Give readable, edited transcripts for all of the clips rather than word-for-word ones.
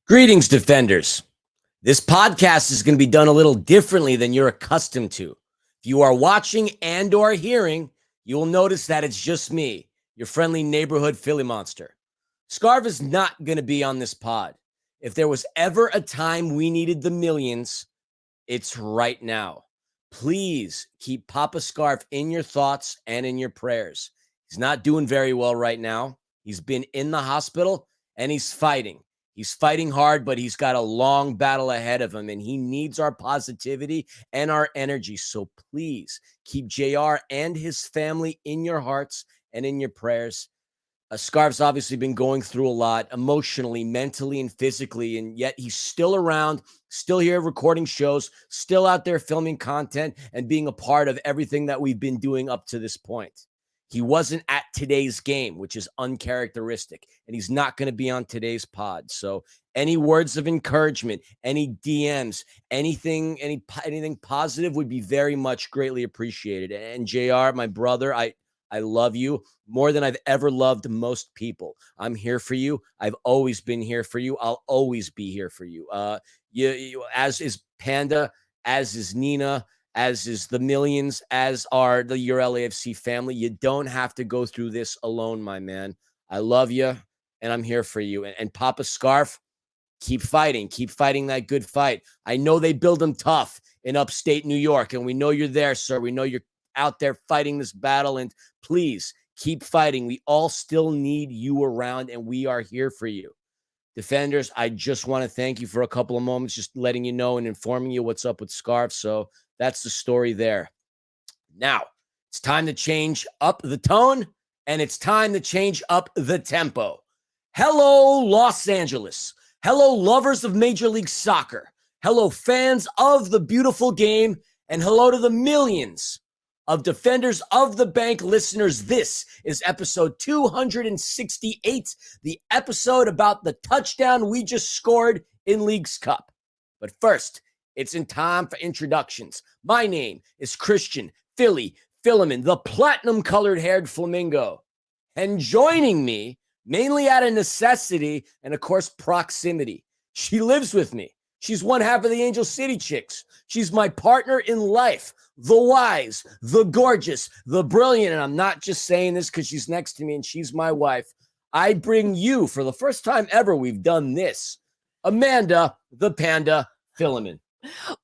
Greetings, defenders. This podcast is going to be done a little differently than you're accustomed to. If you are watching and or hearing, you will notice that it's just me, your friendly neighborhood Philly monster. Scarf is not going to be on this pod. If there was ever a time we needed the millions, it's right now. Please keep Papa Scarf in your thoughts and in your prayers. He's not doing very well right now. He's been in the hospital and he's fighting. He's fighting hard, but he's got a long battle ahead of him, and he needs our positivity and our energy. So please keep JR and his family in your hearts and in your prayers. Scarf's obviously been going through a lot emotionally, mentally, and physically, and yet he's still around, still here recording shows, still out there filming content and being a part of everything that we've been doing up to this point. He wasn't at today's game, which is uncharacteristic, and he's not going to be on today's pod. So any words of encouragement, any DMs, anything positive would be very much greatly appreciated. And JR, my brother, I love you more than I've ever loved most people. I'm here for you. I've always been here for you. I'll always be here for you. You as is Panda, as is Nina, as is the millions, as are your LAFC family. You don't have to go through this alone, my man. I love you, and I'm here for you. And Papa Scarf, keep fighting that good fight. I know they build them tough in upstate New York, and we know you're there, sir. We know you're out there fighting this battle, and please keep fighting. We all still need you around, and we are here for you. Defenders, I just want to thank you for a couple of moments, just letting you know and informing you what's up with Scarf. So that's the story there. Now, it's time to change up the tone, and it's time to change up the tempo. Hello, Los Angeles. Hello, lovers of Major League Soccer. Hello, fans of the beautiful game, and hello to the millions of Defenders of the Bank listeners. This is episode 268, the episode about the touchdown we just scored in League's Cup. But first, it's in time for introductions. My name is Christian Philly Philemon, the platinum-colored haired flamingo. And joining me, mainly out of necessity and, of course, proximity, she lives with me. She's one half of the Angel City Chicks. She's my partner in life, the wise, the gorgeous, the brilliant. And I'm not just saying this because she's next to me and she's my wife. I bring you, for the first time ever we've done this, Amanda, the Panda Philemon.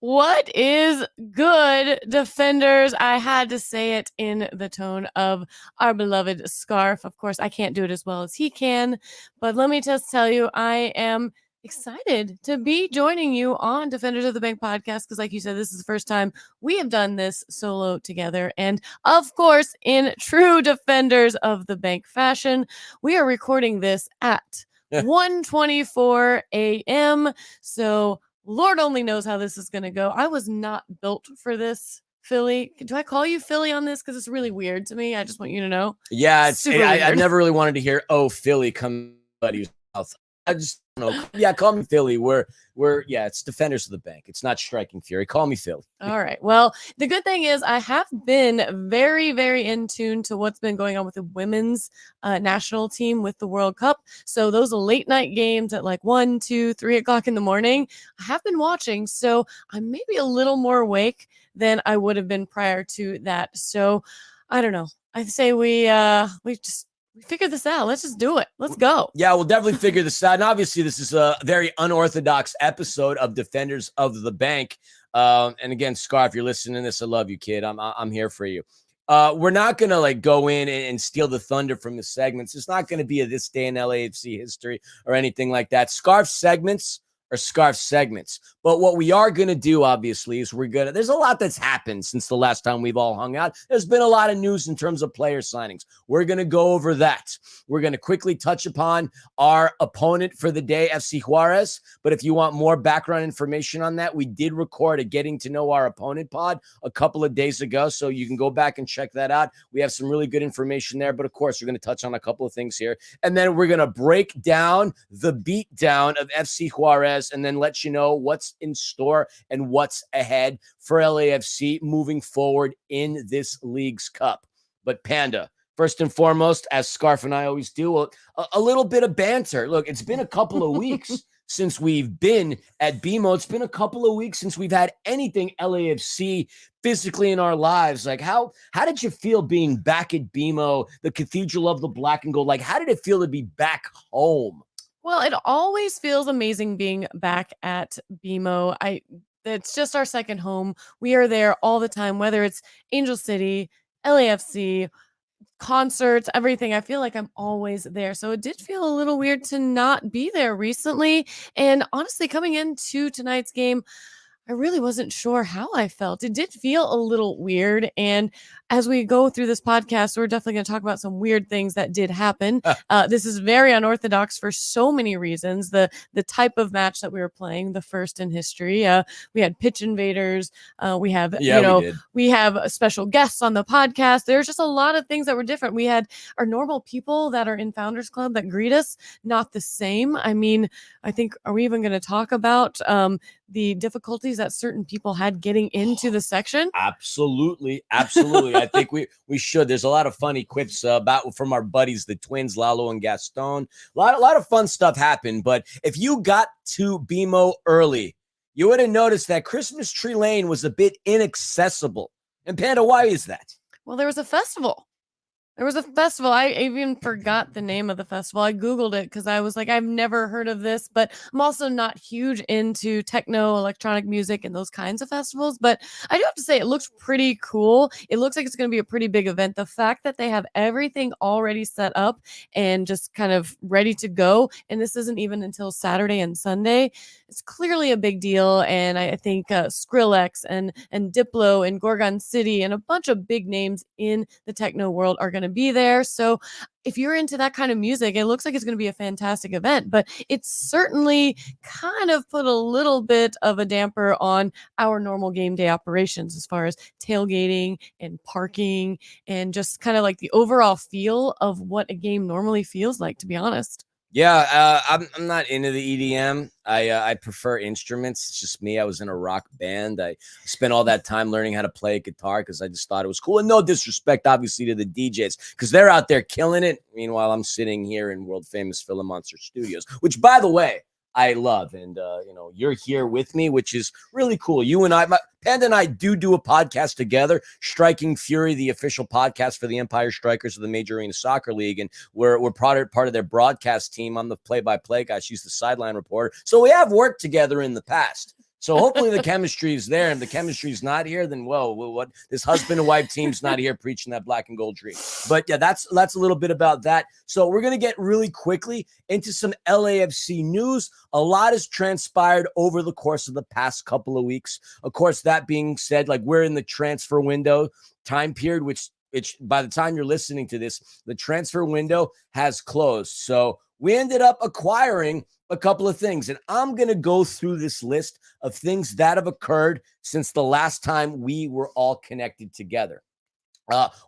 What is good, defenders? I had to say it in the tone of our beloved Scarf. Of course, I can't do it as well as he can, but let me just tell you, I am excited to be joining you on Defenders of the Bank podcast because, like you said, this is the first time we have done this solo together. And of course, in true Defenders of the Bank fashion, we are recording this at 1:24 a.m. So Lord only knows how this is going to go. I was not built for this, Philly. Do I call you Philly on this? Because it's really weird to me. I just want you to know. Yeah, I've never really wanted to hear, oh, Philly come out of your mouth. I just don't know. Yeah, call me Philly. It's Defenders of the Bank. It's not Striking Fury. Call me Philly. All right. Well, the good thing is I have been very, very in tune to what's been going on with the women's national team with the World Cup. So those late night games at like 1, 2, 3 o'clock in the morning, I have been watching. So I'm maybe a little more awake than I would have been prior to that. So I don't know. I'd say we figured this out. Let's just do it. Let's go. Yeah, we'll definitely figure this out. And obviously, this is a very unorthodox episode of Defenders of the Bank. And again, Scar, if you're listening to this, I love you, kid. I'm here for you. We're not going to go in and steal the thunder from the segments. It's not going to be a This Day in LAFC history or anything like that. Scarf segments are Scarf segments. But what we are going to do, obviously, is there's a lot that's happened since the last time we've all hung out. There's been a lot of news in terms of player signings. We're going to go over that. We're going to quickly touch upon our opponent for the day, FC Juarez. But if you want more background information on that, we did record a Getting to Know Our Opponent pod a couple of days ago. So you can go back and check that out. We have some really good information there. But of course, we're going to touch on a couple of things here. And then we're going to break down the beatdown of FC Juarez and then let you know what's in store and what's ahead for LAFC moving forward in this League's Cup. But Panda, first and foremost, as Scarf and I always do, a little bit of banter. Look, it's been a couple of weeks since we've been at BMO. It's been a couple of weeks since we've had anything LAFC physically in our lives. Like, how did you feel being back at BMO, the Cathedral of the Black and Gold? Like, how did it feel to be back home? Well, it always feels amazing being back at BMO. It's just our second home. We are there all the time, whether it's Angel City, LAFC, concerts, everything. I feel like I'm always there. So it did feel a little weird to not be there recently. And honestly, coming into tonight's game, I really wasn't sure how I felt. It did feel a little weird. And as we go through this podcast, we're definitely going to talk about some weird things that did happen. This is very unorthodox for so many reasons. The type of match that we were playing, the first in history. We had pitch invaders. We have, we have special guests on the podcast. There's just a lot of things that were different. We had our normal people that are in Founders Club that greet us, not the same. I mean, I think, are we even going to talk about the difficulties that certain people had getting into the section? Absolutely. I think we should. There's a lot of funny quips from our buddies, the twins, Lalo and Gaston. A lot of fun stuff happened. But if you got to BMO early, you would have noticed that Christmas Tree Lane was a bit inaccessible. And Panda, why is that? Well, there was a festival. I even forgot the name of the festival. I Googled it because I was like, I've never heard of this, but I'm also not huge into techno, electronic music, and those kinds of festivals. But I do have to say, it looks pretty cool. It looks like it's going to be a pretty big event. The fact that they have everything already set up and just kind of ready to go, and this isn't even until Saturday and Sunday, it's clearly a big deal. And I think Skrillex and Diplo and Gorgon City and a bunch of big names in the techno world are going to be there. So if you're into that kind of music, it looks like it's going to be a fantastic event, but it's certainly kind of put a little bit of a damper on our normal game day operations as far as tailgating and parking and just kind of like the overall feel of what a game normally feels like, to be honest. Yeah, I'm not into the EDM. I prefer instruments. It's just me. I was in a rock band. I spent all that time learning how to play guitar because I just thought it was cool. And no disrespect, obviously, to the DJs because they're out there killing it. Meanwhile, I'm sitting here in world famous Philip Monster Studios, which, by the way, I love. And, you're here with me, which is really cool. You and Panda and I do a podcast together, Striking Fury, the official podcast for the Empire Strikers of the Major Arena Soccer League. And we're part of their broadcast team. I'm the play-by-play guy. She's the sideline reporter. So we have worked together in the past. So hopefully the chemistry is there. And if the chemistry is not here, then what? This husband and wife team's not here preaching that black and gold dream. But yeah, that's a little bit about that. So we're gonna get really quickly into some LAFC news. A lot has transpired over the course of the past couple of weeks. Of course, that being said, like we're in the transfer window time period, which by the time you're listening to this, the transfer window has closed. So we ended up acquiring a couple of things, and I'm going to go through this list of things that have occurred since the last time we were all connected together.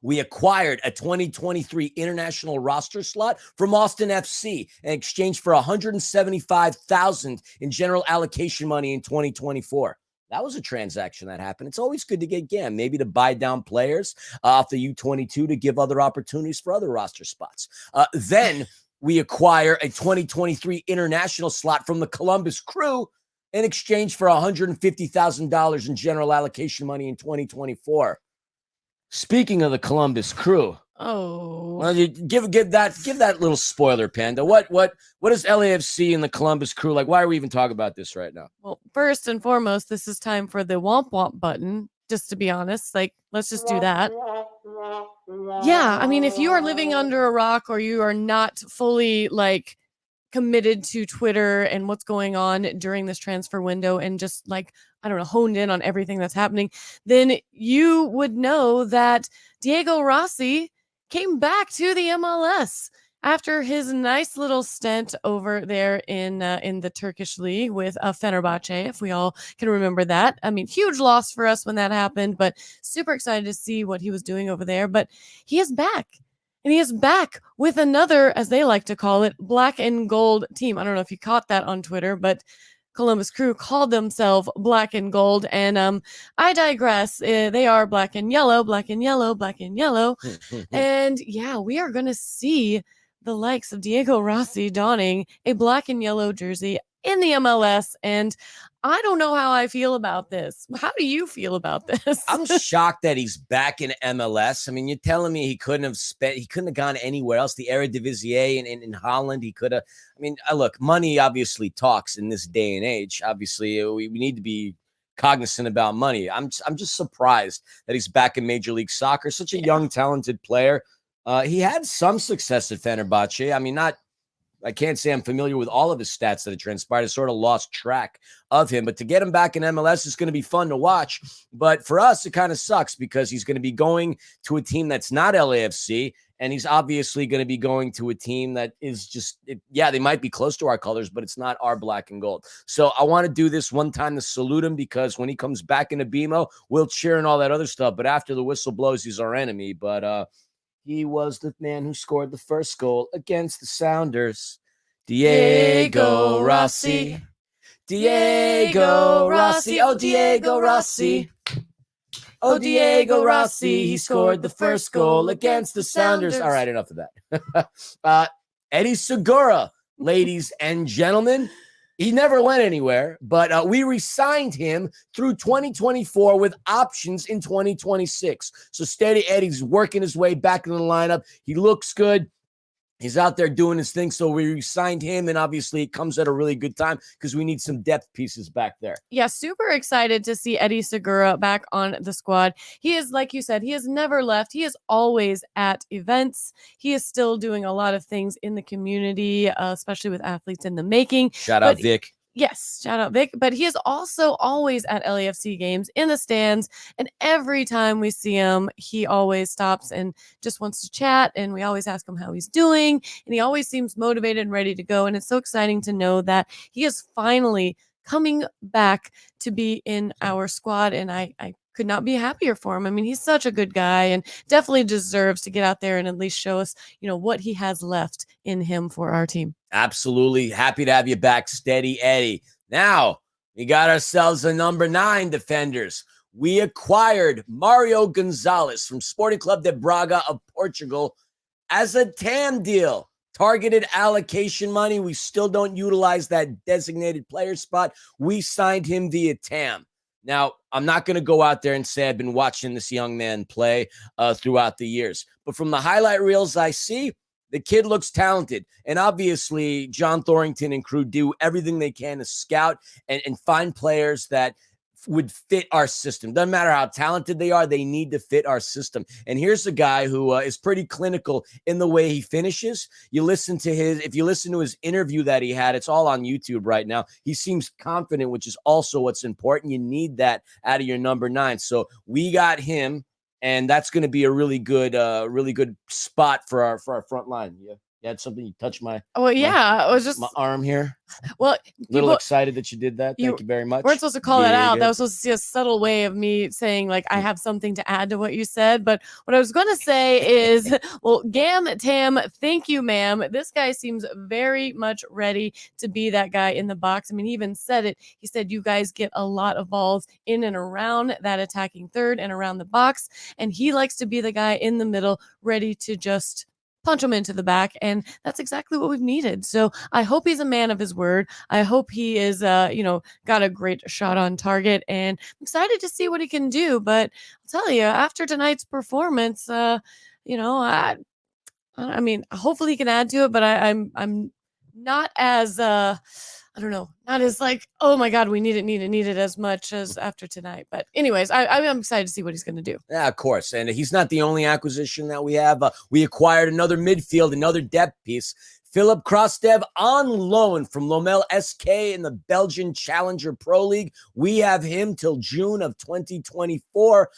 We acquired a 2023 international roster slot from Austin FC in exchange for $175,000 in general allocation money in 2024. That was a transaction that happened. It's always good to get GAM, maybe to buy down players off the U22 to give other opportunities for other roster spots. Then we acquire a 2023 international slot from the Columbus Crew in exchange for $150,000 in general allocation money in 2024. Speaking of the Columbus Crew, well, you give that little spoiler, Panda. What is LAFC and the Columbus Crew like? Why are we even talking about this right now? Well, first and foremost, this is time for the womp womp button. Just to be honest, like let's just do that. Yeah, I mean, if you are living under a rock or you are not fully like committed to Twitter and what's going on during this transfer window and just like, I don't know, honed in on everything that's happening, then you would know that Diego Rossi came back to the MLS after his nice little stint over there in the Turkish league with Fenerbahce, if we all can remember that. I mean, huge loss for us when that happened, but super excited to see what he was doing over there. But he is back. And he is back with another, as they like to call it, black and gold team. I don't know if you caught that on Twitter, but Columbus Crew called themselves black and gold. And I digress. They are black and yellow, black and yellow, black and yellow. And yeah, we are going to see the likes of Diego Rossi donning a black and yellow jersey in the MLS. And I don't know how I feel about this. How do you feel about this? I'm shocked that he's back in MLS. I mean, you're telling me he couldn't have gone anywhere else. The Eredivisie in Holland, he could have. I mean, look, money obviously talks in this day and age. Obviously, we need to be cognizant about money. I'm just surprised that he's back in Major League Soccer. Such a young, talented player. He had some success at Fenerbahce. I mean, I can't say I'm familiar with all of his stats that have transpired. I sort of lost track of him. But to get him back in MLS is going to be fun to watch. But for us, it kind of sucks because he's going to be going to a team that's not LAFC. And he's obviously going to be going to a team that is they might be close to our colors, but it's not our black and gold. So I want to do this one time to salute him because when he comes back into BMO, we'll cheer and all that other stuff. But after the whistle blows, he's our enemy. But he was the man who scored the first goal against the Sounders. Diego Rossi. Diego Rossi. Oh, Diego Rossi. Oh, Diego Rossi. He scored the first goal against the Sounders. All right, enough of that. Eddie Segura, ladies and gentlemen. He never went anywhere, but we re-signed him through 2024 with options in 2026. So Steady Eddie's working his way back in the lineup. He looks good. He's out there doing his thing. So we re-signed him, and obviously it comes at a really good time because we need some depth pieces back there. Yeah, super excited to see Eddie Segura back on the squad. He is, like you said, he has never left. He is always at events. He is still doing a lot of things in the community, especially with athletes in the making. Shout out Vic. Yes, shout out Vic. But he is also always at LAFC games in the stands. And every time we see him, he always stops and just wants to chat. And we always ask him how he's doing. And he always seems motivated and ready to go. And it's so exciting to know that he is finally coming back to be in our squad. And I could not be happier for him. I mean, he's such a good guy and definitely deserves to get out there and at least show us, what he has left in him for our team. Absolutely. Happy to have you back, Steady Eddie. Now, we got ourselves a number 9 defenders. We acquired Mario Gonzalez from Sporting Club de Braga of Portugal as a TAM deal. Targeted allocation money. We still don't utilize that designated player spot. We signed him via TAM. Now, I'm not going to go out there and say I've been watching this young man play throughout the years. But from the highlight reels I see, the kid looks talented. And obviously, John Thorrington and crew do everything they can to scout and find players that would fit our system. Doesn't matter how talented they are, they need to fit our system. And here's a guy who is pretty clinical in the way he finishes. If you listen to his interview that he had, it's all on YouTube right now. He seems confident, which is also what's important. You need that out of your number 9. So we got him, and that's going to be a really good spot for our front line. Yeah. You had something, you touched my I was just my arm here. Well, little excited that you did that. Thank you very much. Weren't supposed to call that out. That was supposed to be a subtle way of me saying, like, I have something to add to what you said. But what I was going to say is, well, Gam Tam, thank you, ma'am. This guy seems very much ready to be that guy in the box. I mean, he even said it. He said, you guys get a lot of balls in and around that attacking third and around the box. And he likes to be the guy in the middle, ready to just punch him into the back. And that's exactly what we've needed. So I hope he's a man of his word. I hope he is, got a great shot on target, and I'm excited to see what he can do. But I'll tell you, after tonight's performance, I mean, hopefully he can add to it, but I'm not as, not as like, oh my God, we need it as much as after tonight. But anyways, I'm excited to see what he's going to do. Yeah, of course. And he's not the only acquisition that we have. We acquired another midfield, another depth piece. Philip Krostev on loan from Lommel SK in the Belgian Challenger Pro League. We have him till June of 2024.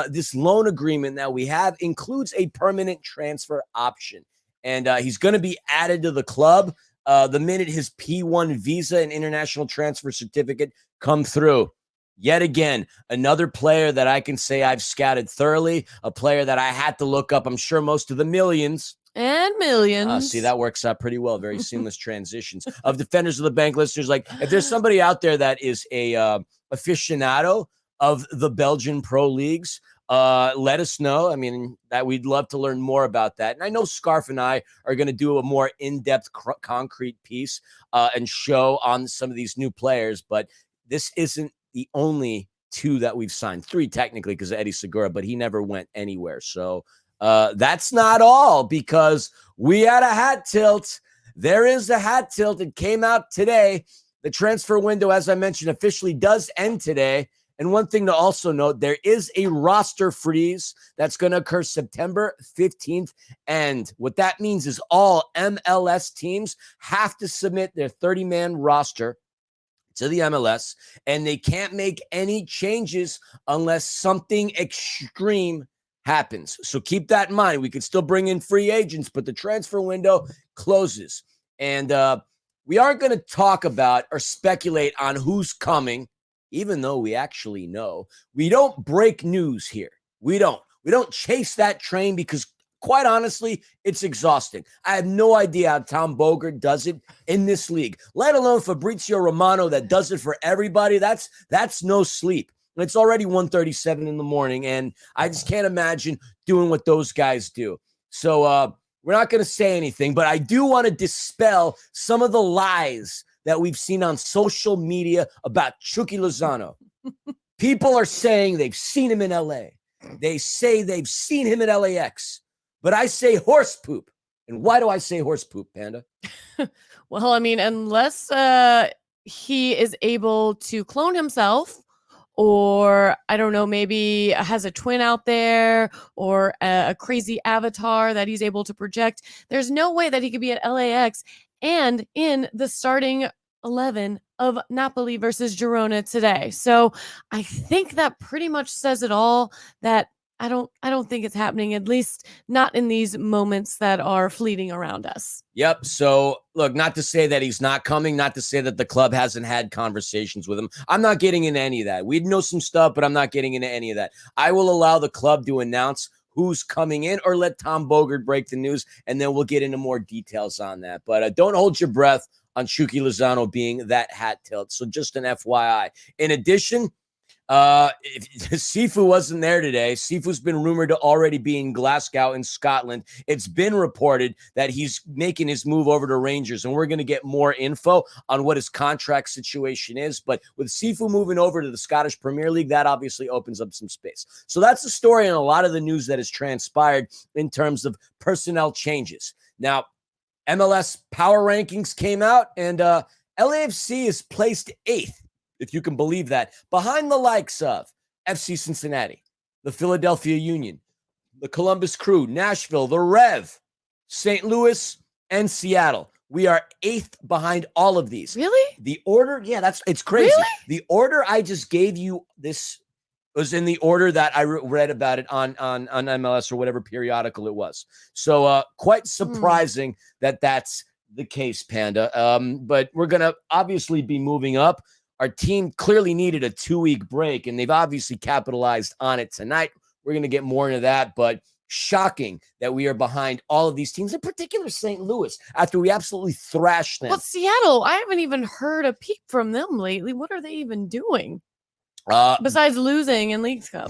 This loan agreement that we have includes a permanent transfer option. And he's going to be added to the club the minute his P1 visa and international transfer certificate come through. Yet again, another player that I can say I've scouted thoroughly, a player that I had to look up, I'm sure most of the millions. And millions. See, that works out pretty well. Very seamless transitions. Of Defenders of the Bank listeners, like if there's somebody out there that is a aficionado of the Belgian pro leagues, let us know. I mean, that we'd love to learn more about that. And I know Scarf and I are going to do a more in-depth concrete piece and show on some of these new players, but this isn't the only 2 that we've signed. 3 technically because of Eddie Segura, but he never went anywhere. So that's not all, because we had a hat tilt. There is a hat tilt. It came out today. The transfer window, as I mentioned, officially does end today. And one thing to also note, there is a roster freeze that's going to occur September 15th. And what that means is all MLS teams have to submit their 30-man roster to the MLS, and they can't make any changes unless something extreme happens. So keep that in mind. We could still bring in free agents, but the transfer window closes. And we aren't going to talk about or speculate on who's coming, even though we actually know. We don't break news here. We don't chase that train because, quite honestly, it's exhausting. I have no idea how Tom Bogert does it in this league, let alone Fabrizio Romano that does it for everybody. That's no sleep. It's already 1:37 in the morning, and I just can't imagine doing what those guys do. So we're not going to say anything, but I do want to dispel some of the lies that we've seen on social media about Chucky Lozano. People are saying they've seen him in LA. They say they've seen him at LAX. But I say horse poop. And why do I say horse poop, Panda? Well, I mean, unless he is able to clone himself, or I don't know, maybe has a twin out there, or a crazy avatar that he's able to project, there's no way that he could be at LAX and in the starting 11 of Napoli versus Girona today. So I think that pretty much says it all, that I don't think it's happening, at least not in these moments that are fleeting around us. Yep. So look, not to say that he's not coming, not to say that the club hasn't had conversations with him. I'm not getting into any of that. We know some stuff, but I'm not getting into any of that. I will allow the club to announce who's coming in, or let Tom Bogert break the news, and then we'll get into more details on that. But don't hold your breath on Chucky Lozano being that hat tilt. So just an FYI. In addition, if Sifu wasn't there today, Sifu's been rumored to already be in Glasgow in Scotland. It's been reported that he's making his move over to Rangers, and we're going to get more info on what his contract situation is. But with Sifu moving over to the Scottish Premier League, that obviously opens up some space. So that's the story and a lot of the news that has transpired in terms of personnel changes. Now, MLS power rankings came out, and LAFC is placed 8th. If you can believe that, behind the likes of FC Cincinnati, the Philadelphia Union, the Columbus Crew, Nashville, the Rev, St. Louis, and Seattle. We are 8th behind all of these. Really? The order, yeah, it's crazy. Really? The order I just gave you, this was in the order that I read about it on MLS or whatever periodical it was. So quite surprising that that's the case, Panda. But we're going to obviously be moving up. Our team clearly needed a 2-week break, and they've obviously capitalized on it tonight. We're going to get more into that, but shocking that we are behind all of these teams, in particular St. Louis, after we absolutely thrashed them. Well, Seattle, I haven't even heard a peep from them lately. What are they even doing? Besides losing in Leagues Cup.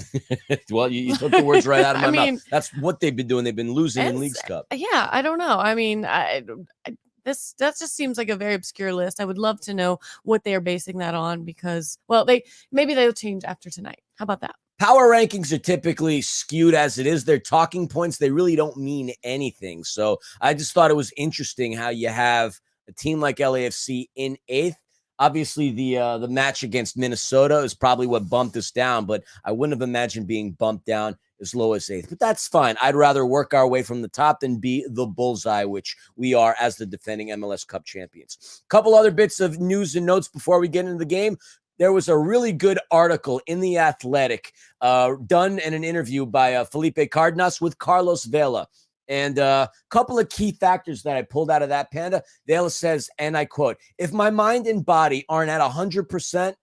Well, you took the words right out of my mouth. That's what they've been doing. They've been losing in Leagues Cup. Yeah, I don't know. I mean, that just seems like a very obscure list. I would love to know what they are basing that on, because, well, maybe they'll change after tonight. How about that? Power rankings are typically skewed as it is. They're talking points. They really don't mean anything. So I just thought it was interesting how you have a team like LAFC in 8th. Obviously, the match against Minnesota is probably what bumped us down, but I wouldn't have imagined being bumped down as low as 8th. But that's fine. I'd rather work our way from the top than be the bullseye, which we are as the defending MLS Cup champions. A couple other bits of news and notes before we get into the game. There was a really good article in The Athletic done in an interview by Felipe Cardenas with Carlos Vela. And a couple of key factors that I pulled out of that, Panda. Vela says, and I quote, "If my mind and body aren't at 100%,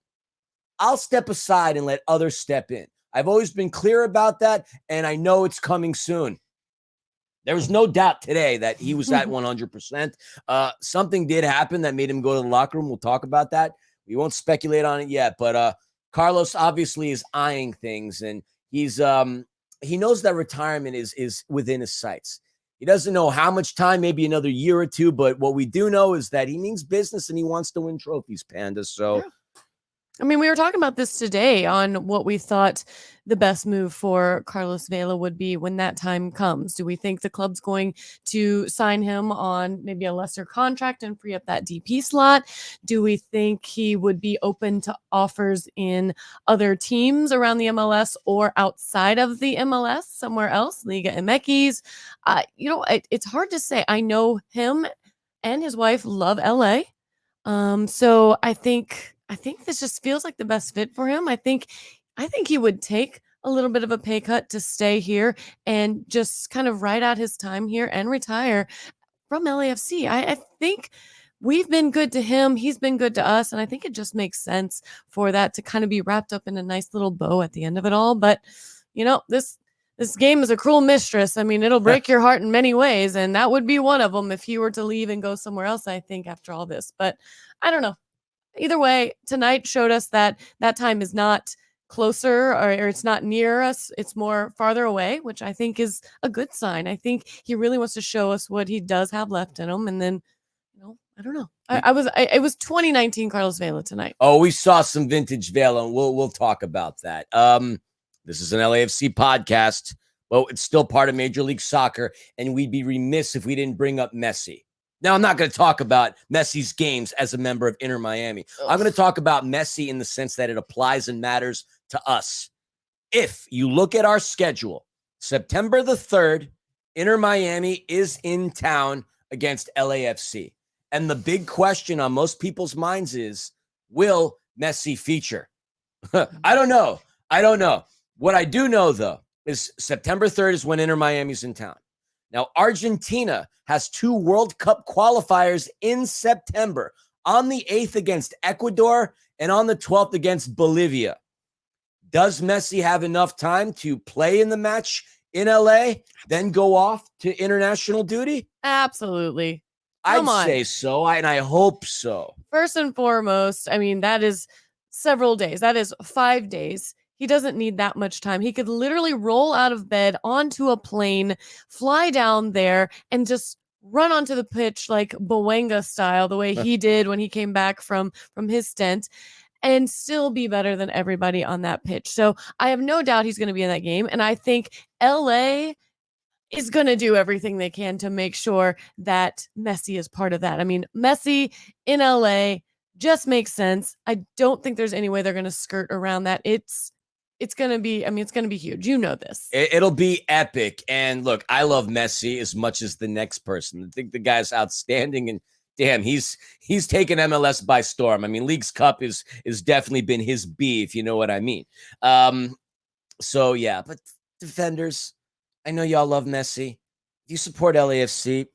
I'll step aside and let others step in. I've always been clear about that, and I know it's coming soon." There was no doubt today that he was at 100%. Something did happen that made him go to the locker room. We'll talk about that. We won't speculate on it yet, but Carlos obviously is eyeing things, and He knows that retirement is within his sights. He doesn't know how much time, maybe another year or two, but what we do know is that he means business and he wants to win trophies, Panda. So Yeah. I mean, we were talking about this today on what we thought the best move for Carlos Vela would be when that time comes. Do we think the club's going to sign him on maybe a lesser contract and free up that DP slot? Do we think he would be open to offers in other teams around the MLS or outside of the MLS, somewhere else, Liga MX? It's hard to say. I know him and his wife love LA. So I think this just feels like the best fit for him. I think he would take a little bit of a pay cut to stay here and just kind of ride out his time here and retire from LAFC. I think we've been good to him. He's been good to us. And I think it just makes sense for that to kind of be wrapped up in a nice little bow at the end of it all. But, this game is a cruel mistress. I mean, it'll break your heart in many ways. And that would be one of them if he were to leave and go somewhere else, I think, after all this. But I don't know. Either way, tonight showed us that that time is not closer or it's not near us. It's more farther away, which I think is a good sign. I think he really wants to show us what he does have left in him. And then, I don't know. It was 2019 Carlos Vela tonight. Oh, we saw some vintage Vela, and we'll talk about that. This is an LAFC podcast, but it's still part of Major League Soccer, and we'd be remiss if we didn't bring up Messi. Now, I'm not going to talk about Messi's games as a member of Inter Miami. I'm going to talk about Messi in the sense that it applies and matters to us. If you look at our schedule, September the 3rd, Inter Miami is in town against LAFC. And the big question on most people's minds is, will Messi feature? I don't know. What I do know, though, is September 3rd is when Inter Miami's in town. Now, Argentina has 2 World Cup qualifiers in September, on the 8th against Ecuador and on the 12th against Bolivia. Does Messi have enough time to play in the match in LA, then go off to international duty? Absolutely. I'd say so, and I hope so. First and foremost, I mean, that is several days. That is 5 days. He doesn't need that much time. He could literally roll out of bed onto a plane, fly down there, and just run onto the pitch like Bowenga style, the way he did when he came back from his stint, and still be better than everybody on that pitch. So I have no doubt he's going to be in that game. And I think LA is going to do everything they can to make sure that Messi is part of that. I mean, Messi in LA just makes sense. I don't think there's any way they're going to skirt around that. It's going to be, it's going to be huge. You know this. It'll be epic. And look, I love Messi as much as the next person. I think the guy's outstanding, and damn, he's taken MLS by storm. I mean, Leagues Cup is definitely been his B, if you know what I mean. So yeah, but defenders, I know y'all love Messi. If you support LAFC,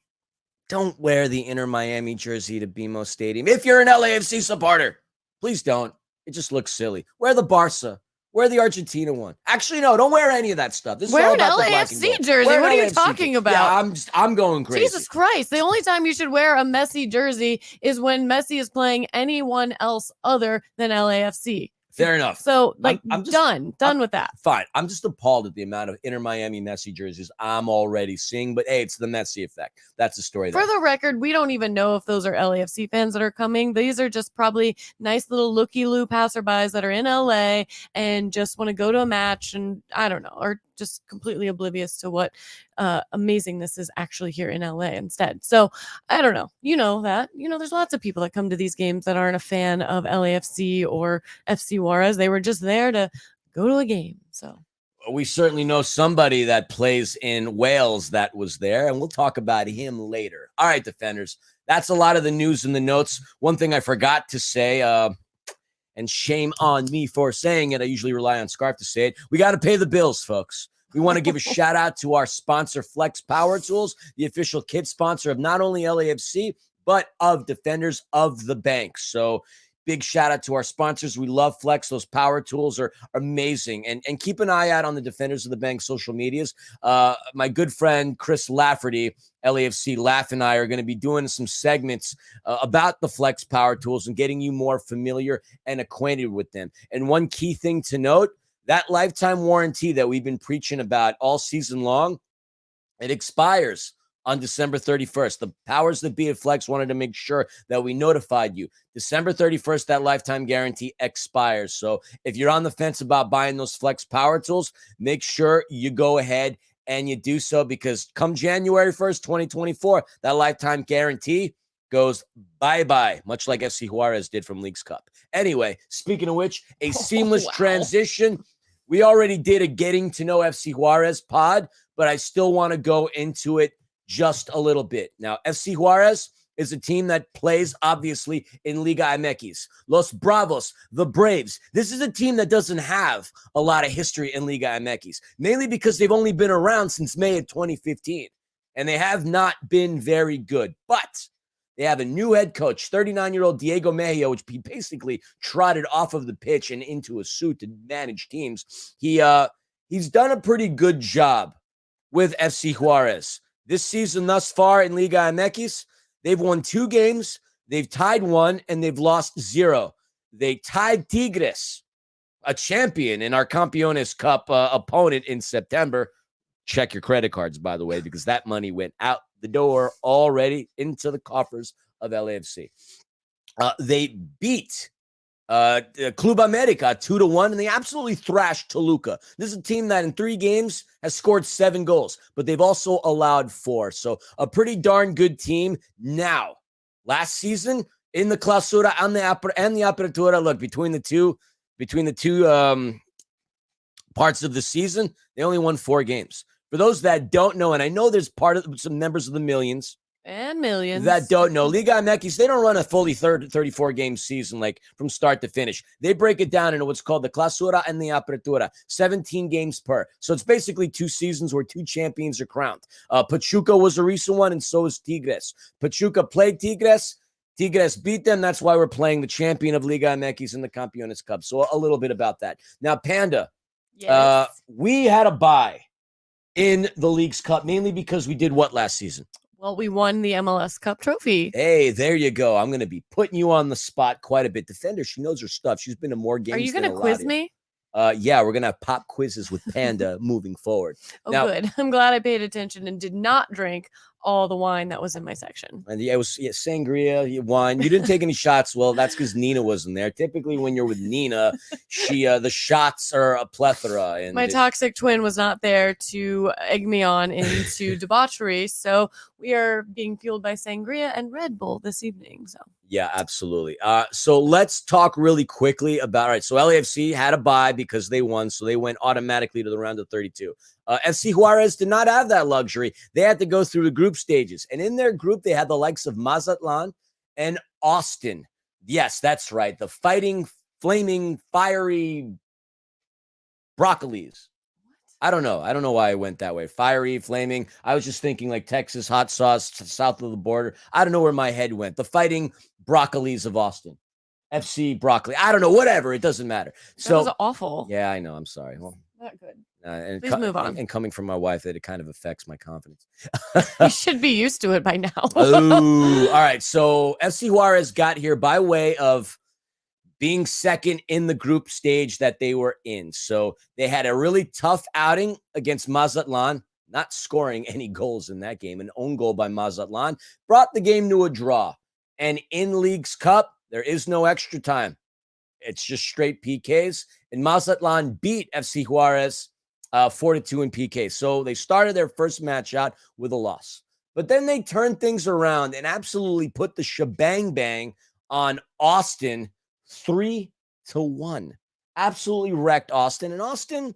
don't wear the Inter Miami jersey to BMO Stadium. If you're an LAFC supporter, please don't. It just looks silly. Wear the Barca. Wear the Argentina one. Actually, no, don't wear any of that stuff. This is all about the black and gold. LAFC jersey. What are you talking about? Yeah, I'm going crazy. Jesus Christ. The only time you should wear a Messi jersey is when Messi is playing anyone else other than LAFC. Fair enough. So, I'm done with that. Fine. I'm just appalled at the amount of Inter Miami Messi jerseys I'm already seeing. But hey, it's the Messi effect. That's the story. For the record, we don't even know if those are LAFC fans that are coming. These are just probably nice little looky-loo passerbys that are in LA and just want to go to a match, and I don't know, or just completely oblivious to what amazingness is actually here in LA instead. So I don't know. You know that. There's lots of people that come to these games that aren't a fan of LAFC or FC Juarez. They were just there to go to a game. So we certainly know somebody that plays in Wales that was there, and we'll talk about him later. All right, defenders. That's a lot of the news and the notes. One thing I forgot to say, and shame on me for saying it, I usually rely on Scarf to say it. We got to pay the bills, folks. We want to give a shout out to our sponsor, Flex Power Tools, the official kit sponsor of not only LAFC, but of Defenders of the Bank. So big shout out to our sponsors. We love Flex. Those power tools are amazing. And keep an eye out on the Defenders of the Bank social medias. My good friend, Chris Lafferty, LAFC Laugh, and I are going to be doing some segments about the Flex power tools and getting you more familiar and acquainted with them. And one key thing to note, That lifetime warranty that we've been preaching about all season long, it expires on December 31st. The powers that be at Flex wanted to make sure that we notified you. December 31st, that lifetime guarantee expires. So if you're on the fence about buying those Flex power tools, make sure you go ahead and you do so, because come January 1st, 2024, that lifetime guarantee goes bye-bye, much like FC Juarez did from Leagues Cup. Anyway, speaking of which, a seamless transition. We already did a getting to know FC Juarez pod, but I still want to go into it just a little bit. Now, FC Juarez is a team that plays, obviously, in Liga MX. Los Bravos, the Braves. This is a team that doesn't have a lot of history in Liga MX, mainly because they've only been around since May of 2015, and they have not been very good. But they have a new head coach, 39-year-old Diego Mejia, which he basically trotted off of the pitch and into a suit to manage teams. He's done a pretty good job with FC Juarez. This season thus far in Liga MX, they've won 2 games, they've tied 1, and they've lost 0. They tied Tigres, a champion in our Campeones Cup opponent in September. Check your credit cards, by the way, because that money went out the door already into the coffers of LAFC. They beat Club America 2-1, and they absolutely thrashed Toluca. This is a team that in 3 games has scored 7 goals, but they've also allowed 4. So a pretty darn good team. Now, last season in the Clausura and the Apertura, look, between the two parts of the season, they only won 4 games. For those that don't know, and I know there's some members of the millions and millions that don't know, Liga MX, they don't run a fully 34-game season, like from start to finish. They break it down into what's called the Clausura and the Apertura, 17 games per. So it's basically 2 seasons where 2 champions are crowned. Pachuca was a recent one, and so is Tigres. Pachuca played Tigres. Tigres beat them. That's why we're playing the champion of Liga MX in the Campeones Cup. So a little bit about that. Now, Panda, Yes. We had a bye in the Leagues Cup, mainly because we did what last season? Well, we won the MLS Cup trophy. Hey, there you go. I'm going to be putting you on the spot quite a bit. Defender, she knows her stuff. She's been to more games. Are you going to quiz me? Yeah, we're going to have pop quizzes with Panda moving forward. Oh, now, good. I'm glad I paid attention and did not drink all the wine that was in my section. And yeah, it was sangria, wine. You didn't take any shots. Well, that's because Nina wasn't there. Typically, when you're with Nina, the shots are a plethora. And my toxic twin was not there to egg me on into debauchery. So we are being fueled by sangria and Red Bull this evening. So yeah, absolutely. So let's talk really quickly about, all right, so LAFC had a bye because they won, so they went automatically to the round of 32. FC Juarez did not have that luxury. They had to go through the group stages. And in their group, they had the likes of Mazatlan and Austin. Yes, that's right. The fighting, flaming, fiery broccolis. I don't know. I don't know why I went that way. Fiery, flaming. I was just thinking like Texas hot sauce south of the border. I don't know where my head went. The fighting broccolis of Austin. FC broccoli. I don't know. Whatever. It doesn't matter. That was awful. Yeah, I know. I'm sorry. Well, not good. And please move on. And coming from my wife, that it kind of affects my confidence. You should be used to it by now. Ooh, all right. So FC Juarez got here by way of being second in the group stage that they were in. So they had a really tough outing against Mazatlan, not scoring any goals in that game. An own goal by Mazatlan brought the game to a draw. And in Leagues Cup, there is no extra time. It's just straight PKs. And Mazatlan beat FC Juarez 4-2 in PK. So they started their first match out with a loss. But then they turned things around and absolutely put the shebang bang on Austin 3-1. Absolutely wrecked Austin. And Austin,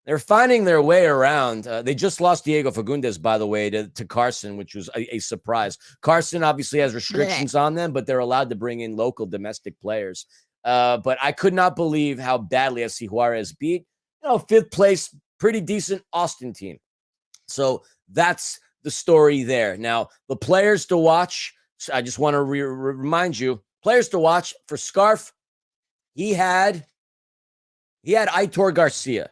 they're finding their way around. They just lost Diego Fagundes, by the way, to Carson, which was a surprise. Carson obviously has restrictions on them, but they're allowed to bring in local domestic players. But I could not believe how badly FC Juarez beat, 5th place, pretty decent Austin team. So that's the story there. Now, the players to watch, I just want to remind you, players to watch for Scarf, he had Aitor Garcia,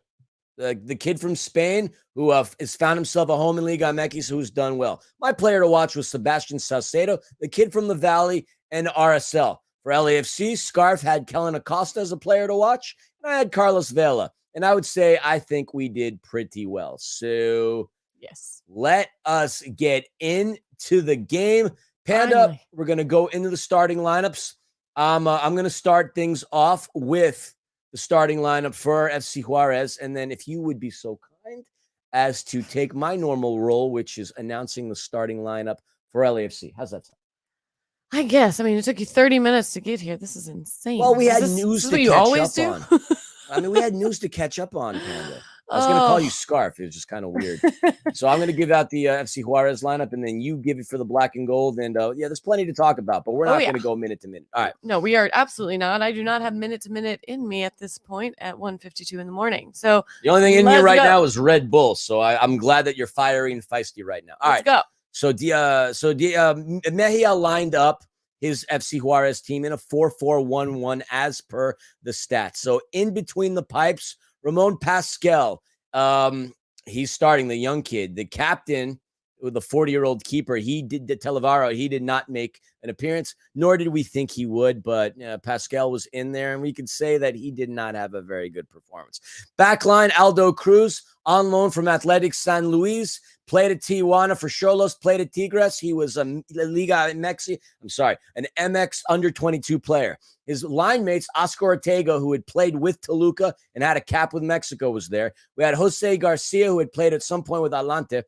the kid from Spain who has found himself a home in Liga MX, who's done well. My player to watch was Sebastian Salcedo, the kid from the Valley and RSL. For LAFC, Scarf had Kellen Acosta as a player to watch, and I had Carlos Vela. And I would say I think we did pretty well. So Yes. let us get into the game. Panda, Finally. we're going to go into the starting lineups. I'm going to start things off with the starting lineup for FC Juarez. And then if you would be so kind as to take my normal role, which is announcing the starting lineup for LAFC. How's that sound? I guess. I mean, it took you 30 minutes to get here. This is insane. Well, we had Is news this to what you catch always up do? on. I mean, we had news to catch up on, Panda. I was going to call you Scarf. It was just kind of weird. So I'm going to give out the FC Juarez lineup, and then you give it for the black and gold. And yeah, there's plenty to talk about, but we're not going to go minute to minute. All right. No, we are absolutely not. I do not have minute to minute in me at this point at 1:52 in the morning. So the only thing in you right now is Red Bull. So I'm glad that you're fiery and feisty right now. All right. Let's go. So Mejia lined up his FC Juarez team in a 4-4-1-1 as per the stats. So in between the pipes, Ramon Pascal, he's starting, the young kid, the captain with the 40-year-old keeper. He did the Televaro. He did not make an appearance, nor did we think he would, but Pascal was in there, and we could say that he did not have a very good performance. Backline, Aldo Cruz, on loan from Athletic San Luis, played at Tijuana for Xolos, played at Tigres. He was a Liga MX, an MX under-22 player. His line mates, Oscar Ortega, who had played with Toluca and had a cap with Mexico, was there. We had Jose Garcia, who had played at some point with Atlante.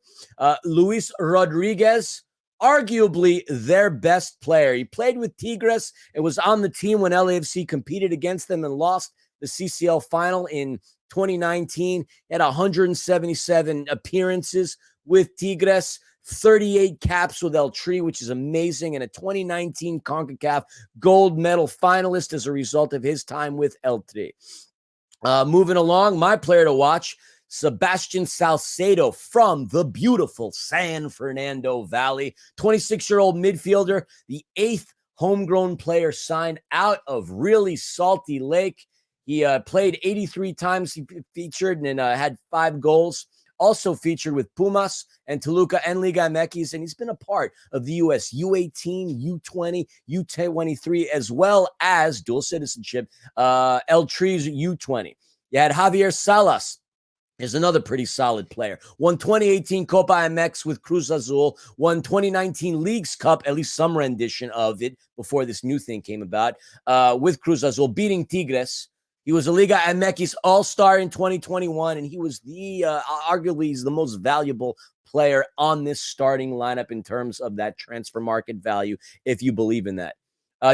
Luis Rodriguez, arguably their best player. He played with Tigres. It was on the team when LAFC competed against them and lost the CCL final in 2019. He had 177 appearances with Tigres, 38 caps with El Tri, which is amazing, and a 2019 CONCACAF gold medal finalist as a result of his time with El Tri. Moving along, my player to watch, Sebastian Salcedo from the beautiful San Fernando Valley, 26-year-old midfielder, the 8th homegrown player signed out of really salty Lake. He played 83 times. He featured and had 5 goals. Also featured with Pumas and Toluca and Liga MX, and he's been a part of the U.S. U18, U20, U23, as well as dual citizenship, El Tri's U20. You had Javier Salas. Is another pretty solid player. Won 2018 Copa MX with Cruz Azul. Won 2019 Leagues Cup, at least some rendition of it before this new thing came about, with Cruz Azul, beating Tigres. He was a Liga MX all-star in 2021, and he was arguably he's the most valuable player on this starting lineup in terms of that transfer market value, if you believe in that.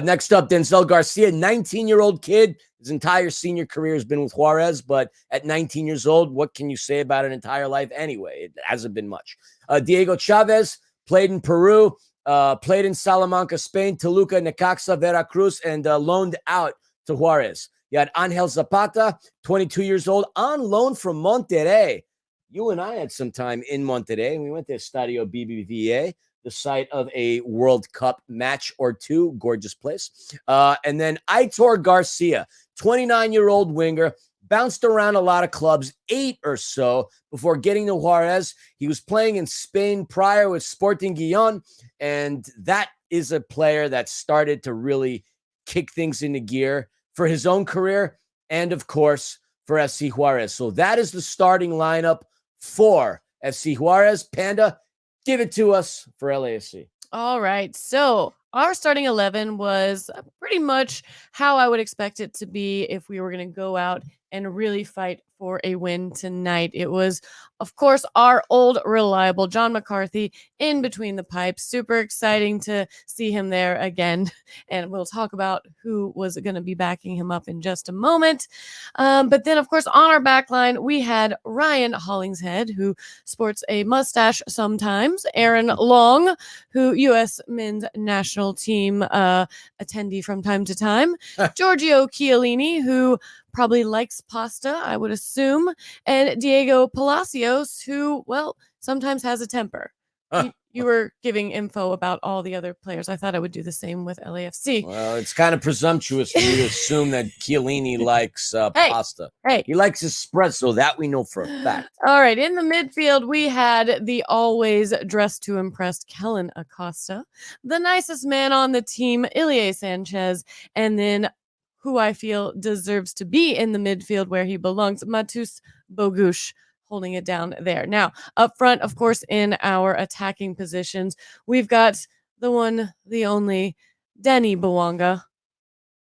Next up, Denzel Garcia, 19-year-old kid. His entire senior career has been with Juarez, but at 19 years old, what can you say about an entire life anyway? It hasn't been much. Diego Chavez played in Peru, played in Salamanca, Spain, Toluca, Necaxa, Veracruz, and loaned out to Juarez. You had Angel Zapata, 22 years old, on loan from Monterrey. You and I had some time in Monterrey, and we went to Estadio BBVA, the site of a World Cup match or two. Gorgeous place. And then Aitor Garcia, 29-year-old winger, bounced around a lot of clubs, 8 or so, before getting to Juarez. He was playing in Spain prior with Sporting Gijón, and that is a player that started to really kick things into gear for his own career and, of course, for FC Juarez. So that is the starting lineup for FC Juarez. Panda, give it to us for LAFC. All right. So our starting 11 was pretty much how I would expect it to be if we were going to go out and really fight for a win tonight. It was, of course, our old reliable John McCarthy in between the pipes. Super exciting to see him there again. And we'll talk about who was going to be backing him up in just a moment. But then, of course, on our back line, we had Ryan Hollingshead, who sports a mustache sometimes. Aaron Long, who U.S. men's national team attendee from time to time. Giorgio Chiellini, who probably likes pasta, I would assume. And Diego Palacios, who, well, sometimes has a temper. You were giving info about all the other players. I thought I would do the same with LAFC. Well, it's kind of presumptuous for you to assume that Chiellini likes pasta. Hey. He likes espresso. That we know for a fact. All right. In the midfield, we had the always dressed to impress Kellen Acosta, the nicest man on the team, Ilie Sanchez, and then who I feel deserves to be in the midfield where he belongs, Matus Bogusz, holding it down there. Now, up front, of course, in our attacking positions, we've got the one, the only, Denny Bwanga.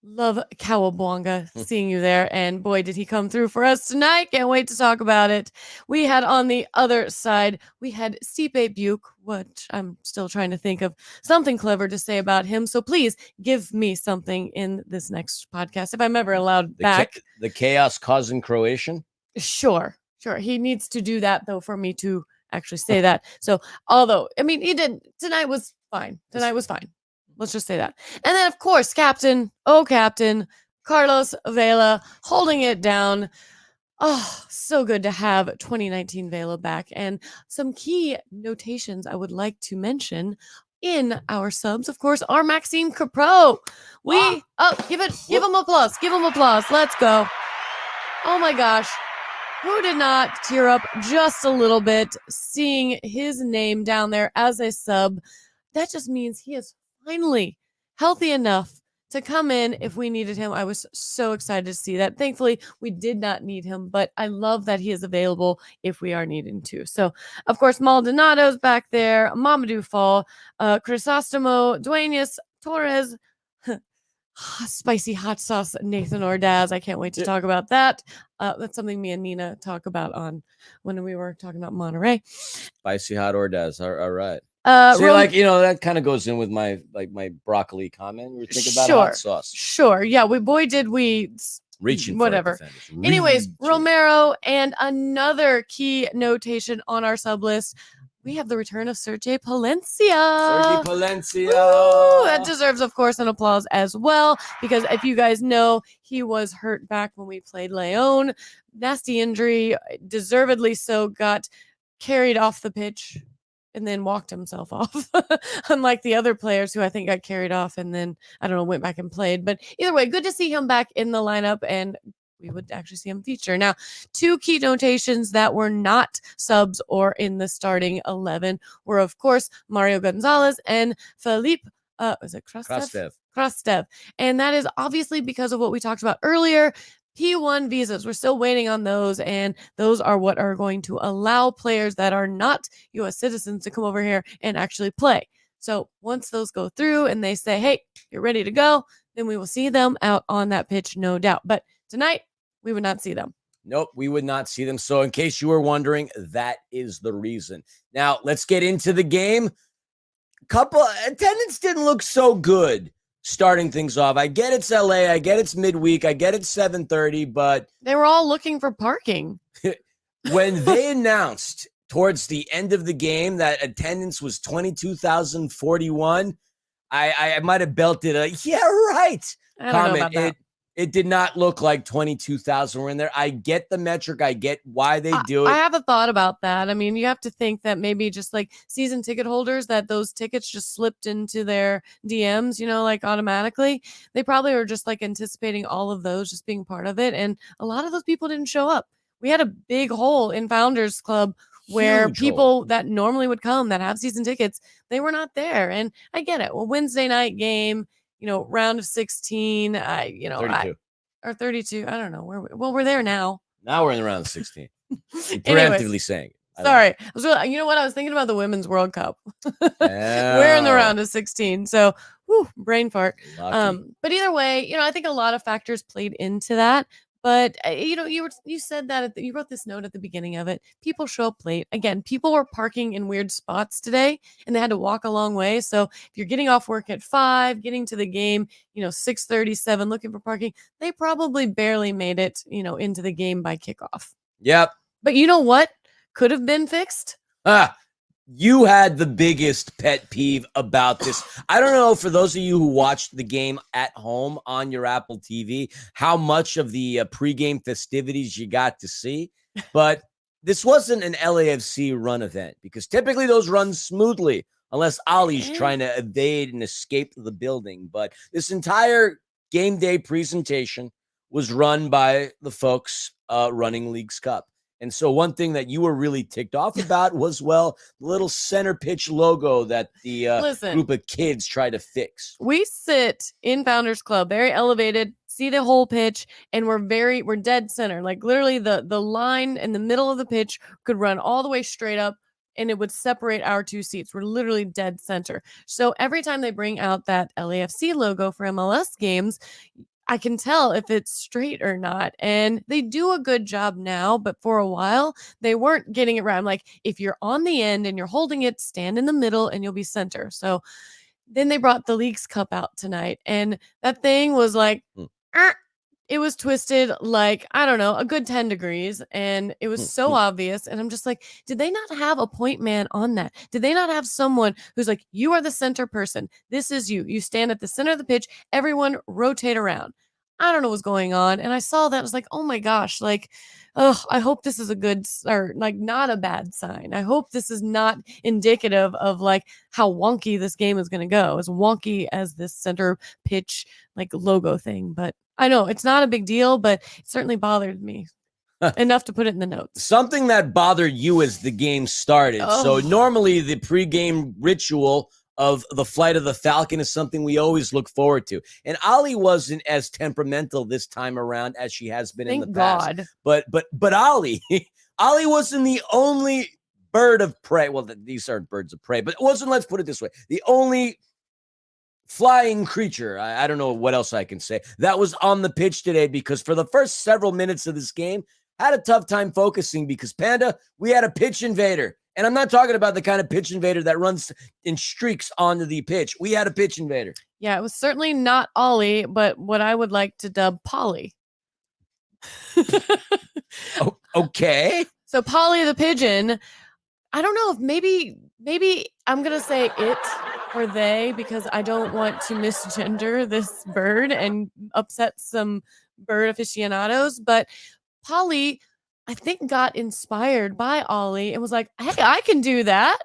Love Cowabunga seeing you there. And boy, did he come through for us tonight. Can't wait to talk about it. We had on the other side, we had Stipe Buke, which I'm still trying to think of something clever to say about him. So please give me something in this next podcast if I'm ever allowed back. The chaos causing Croatian? Sure. He needs to do that, though, for me to actually say that. So, although, I mean, he did. Tonight was fine. Let's just say that. And then, of course, Captain, Carlos Vela holding it down. Oh, so good to have 2019 Vela back. And some key notations I would like to mention in our subs, of course, are Maxime Capro. Give him applause. Let's go. Oh my gosh. Who did not tear up just a little bit seeing his name down there as a sub? That just means he is finally healthy enough to come in if we needed him. I was so excited to see that. Thankfully, we did not need him, but I love that he is available if we are needing to. So, of course, Maldonado's back there, Mamadou Fall, Crisostomo, Duenas, Torres, spicy hot sauce, Nathan Ordaz. I can't wait to talk about that. That's something me and Nina talk about on when we were talking about Monterey. Spicy hot Ordaz. All right. That kind of goes in with my broccoli comment. We were thinking about hot sauce. Sure. Yeah. We reaching whatever. Anyways, Romero, and another key notation on our sub list. We have the return of Sergei Palencia. Ooh, that deserves, of course, an applause as well, because if you guys know, he was hurt back when we played Leon. Nasty injury, deservedly so, got carried off the pitch and then walked himself off. Unlike the other players who I think got carried off and then, I don't know, went back and played. But either way, good to see him back in the lineup, and we would actually see him feature. Now, two key notations that were not subs or in the starting 11 were, of course, Mario Gonzalez and Felipe, is it Krastev? And that is obviously because of what we talked about earlier. P1 visas, we're still waiting on those, and those are what are going to allow players that are not U.S. citizens to come over here and actually play. So once those go through and they say, hey, you're ready to go, then we will see them out on that pitch, no doubt. But tonight, we would not see them. Nope, we would not see them. So in case you were wondering, that is the reason. Now, let's get into the game. Attendance didn't look so good starting things off. I get it's LA, I get it's midweek, I get it's 7:30, but they were all looking for parking. When they announced towards the end of the game that attendance was 22,041, I might have belted a "yeah, right" comment. It did not look like 22,000 were in there. I get the metric. I get why they do it. I have a thought about that. I mean, you have to think that maybe just like season ticket holders, that those tickets just slipped into their DMs, like automatically. They probably were just like anticipating all of those just being part of it. And a lot of those people didn't show up. We had a big hole in Founders Club where people that normally would come that have season tickets, they were not there. And I get it. Well, Wednesday night game, round of 16, 32. Or 32. I don't know. We're there now. Now we're in the round of 16. Preemptively saying it. Sorry. You know what? I was thinking about the Women's World Cup. We're in the round of 16. So, brain fart. But either way, I think a lot of factors played into that. But, you said that you wrote this note at the beginning of it. People show up late. Again, people were parking in weird spots today and they had to walk a long way. So if you're getting off work at 5, getting to the game, 6:37, looking for parking, they probably barely made it, into the game by kickoff. Yep. But you know what could have been fixed? You had the biggest pet peeve about this. I don't know, for those of you who watched the game at home on your Apple TV, how much of the pregame festivities you got to see, but this wasn't an LAFC run event because typically those run smoothly unless Ali's trying to evade and escape the building. But this entire game day presentation was run by the folks running Leagues Cup. And so one thing that you were really ticked off about was, the little center pitch logo that the group of kids tried to fix. We sit in Founders Club, very elevated, see the whole pitch, and we're dead center. Like literally the line in the middle of the pitch could run all the way straight up and it would separate our two seats. We're literally dead center. So every time they bring out that LAFC logo for MLS games, I can tell if it's straight or not. And they do a good job now, but for a while, they weren't getting it right. I'm like, if you're on the end and you're holding it, stand in the middle and you'll be center. So then they brought the Leagues Cup out tonight, and that thing was like, it was twisted like, I don't know, a good 10 degrees, and it was so obvious. And I'm just like, did they not have a point man on that? Did they not have someone who's like, you are the center person. This is you. You stand at the center of the pitch. Everyone rotate around. I don't know what's going on. And I saw that. I was like, oh my gosh, like, oh, I hope this is a good or like not a bad sign. I hope this is not indicative of like how wonky this game is going to go, as wonky as this center pitch like logo thing. But I know it's not a big deal, but it certainly bothered me enough to put it in the notes. Something that bothered you as the game started. So Oh. normally the pregame ritual of the flight of the Falcon is something we always look forward to. And Ali wasn't as temperamental this time around as she has been in the Thank past. God. But Ali, Ali wasn't the only bird of prey. Well, these aren't birds of prey, but it wasn't, let's put it this way, the only flying creature, I don't know what else I can say, that was on the pitch today, because for the first several minutes of this game, had a tough time focusing because, Panda, we had a pitch invader. And I'm not talking about the kind of pitch invader that runs in streaks onto the pitch. We had a pitch invader. Yeah, it was certainly not Ollie, but what I would like to dub Polly. Okay. So Polly the pigeon, I don't know if maybe I'm going to say it or they, because I don't want to misgender this bird and upset some bird aficionados, but Polly, I think, got inspired by Ollie and was like, hey, I can do that.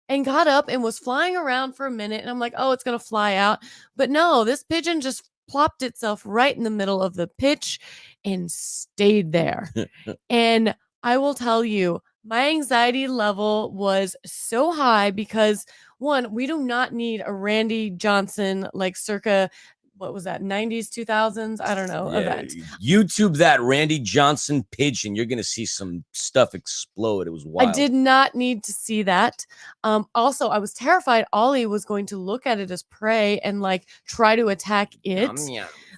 And got up and was flying around for a minute. And I'm like, oh, it's going to fly out. But no, this pigeon just plopped itself right in the middle of the pitch and stayed there. And I will tell you, my anxiety level was so high because, one, we do not need a Randy Johnson, like circa, what was that, 90s, 2000s? I don't know, event. YouTube that Randy Johnson pigeon. You're going to see some stuff explode. It was wild. I did not need to see that. Also, I was terrified Ollie was going to look at it as prey and like try to attack it.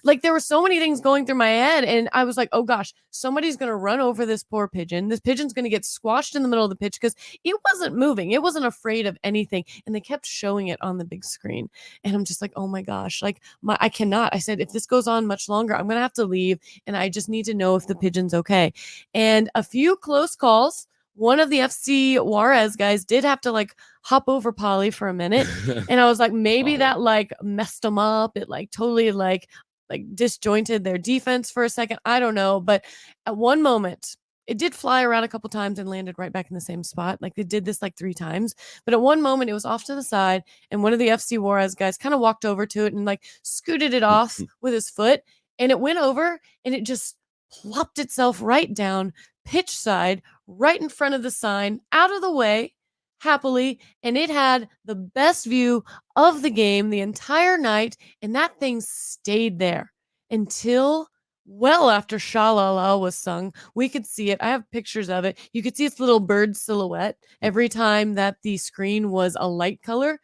Like there were so many things going through my head, and I was like, oh gosh, somebody's going to run over this poor pigeon. This pigeon's going to get squashed in the middle of the pitch because it wasn't moving. It wasn't afraid of anything. And they kept showing it on the big screen. And I'm just like, oh my gosh, like I cannot. I said, if this goes on much longer, I'm going to have to leave. And I just need to know if the pigeon's okay. And a few close calls. One of the FC Juarez guys did have to like hop over Polly for a minute. And I was like, maybe that like messed them up. It like totally like disjointed their defense for a second. I don't know. But at one moment, it did fly around a couple times and landed right back in the same spot. Like they did this like 3 times. But at one moment, it was off to the side. And one of the FC Juarez guys kind of walked over to it and like scooted it off with his foot. And it went over and it just plopped itself right down pitch side, right in front of the sign, out of the way, happily. And it had the best view of the game the entire night. And that thing stayed there until well after Sha La La was sung. We could see it. I have pictures of it. You could see its little bird silhouette every time that the screen was a light color.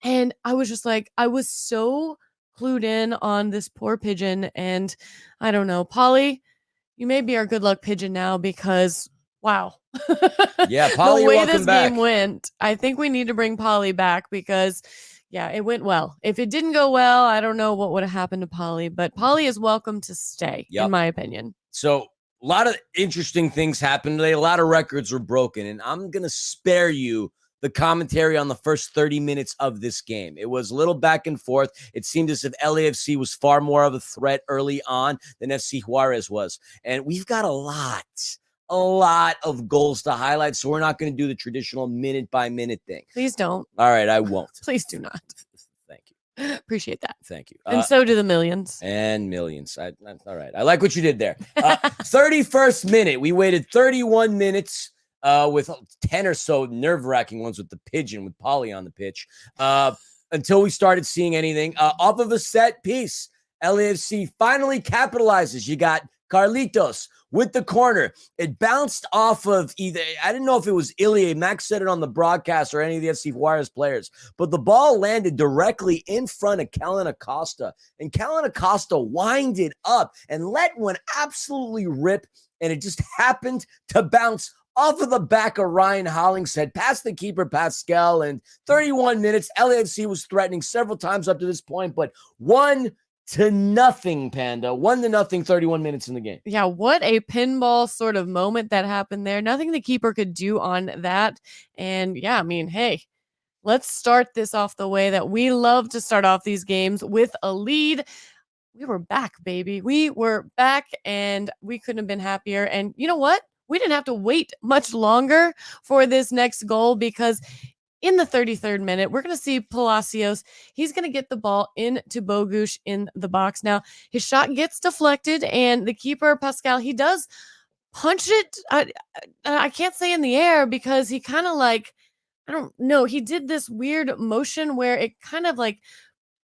And I was just like, I was so clued in on this poor pigeon. And I don't know, Polly, you may be our good luck pigeon now because, wow. Yeah, Polly, the way welcome this back. game went, I think we need to bring Polly back because, yeah, it went well. If it didn't go well, I don't know what would have happened to Polly, but Polly is welcome to stay, in my opinion. So a lot of interesting things happened today. A lot of records were broken, and I'm going to spare you the commentary on the first 30 minutes of this game. It was a little back and forth. It seemed as if LAFC was far more of a threat early on than FC Juarez was. And we've got a lot of goals to highlight, so we're not going to do the traditional minute-by-minute thing. Please don't. All right, I won't. Please do not. Thank you. Appreciate that. Thank you. And so do the millions. And millions. All right. I like what you did there. 31st minute. We waited 31 minutes with 10 or so nerve-wracking ones with the pigeon, with Polly on the pitch, until we started seeing anything off of a set piece. LAFC finally capitalizes. You got Carlitos with the corner. It bounced off of either, I didn't know if it was Ilie. Max said it on the broadcast or any of the FC Juarez players, but the ball landed directly in front of Kellen Acosta. And Kellen Acosta winded up and let one absolutely rip. And it just happened to bounce off of the back of Ryan Hollingshead, past the keeper, Pascal, and 31 minutes. LAFC was threatening several times up to this point, but 1-0, Panda. 1-0, 31 minutes in the game. Yeah, what a pinball sort of moment that happened there. Nothing the keeper could do on that. And yeah, I mean, hey, let's start this off the way that we love to start off these games, with a lead. We were back, baby. We were back, and we couldn't have been happier. And you know what? We didn't have to wait much longer for this next goal, because in the 33rd minute, we're going to see Palacios. He's going to get the ball into Bogusz in the box. Now, his shot gets deflected, and the keeper, Pascal, he does punch it. I can't say in the air, because he kind of like, I don't know, he did this weird motion where it kind of like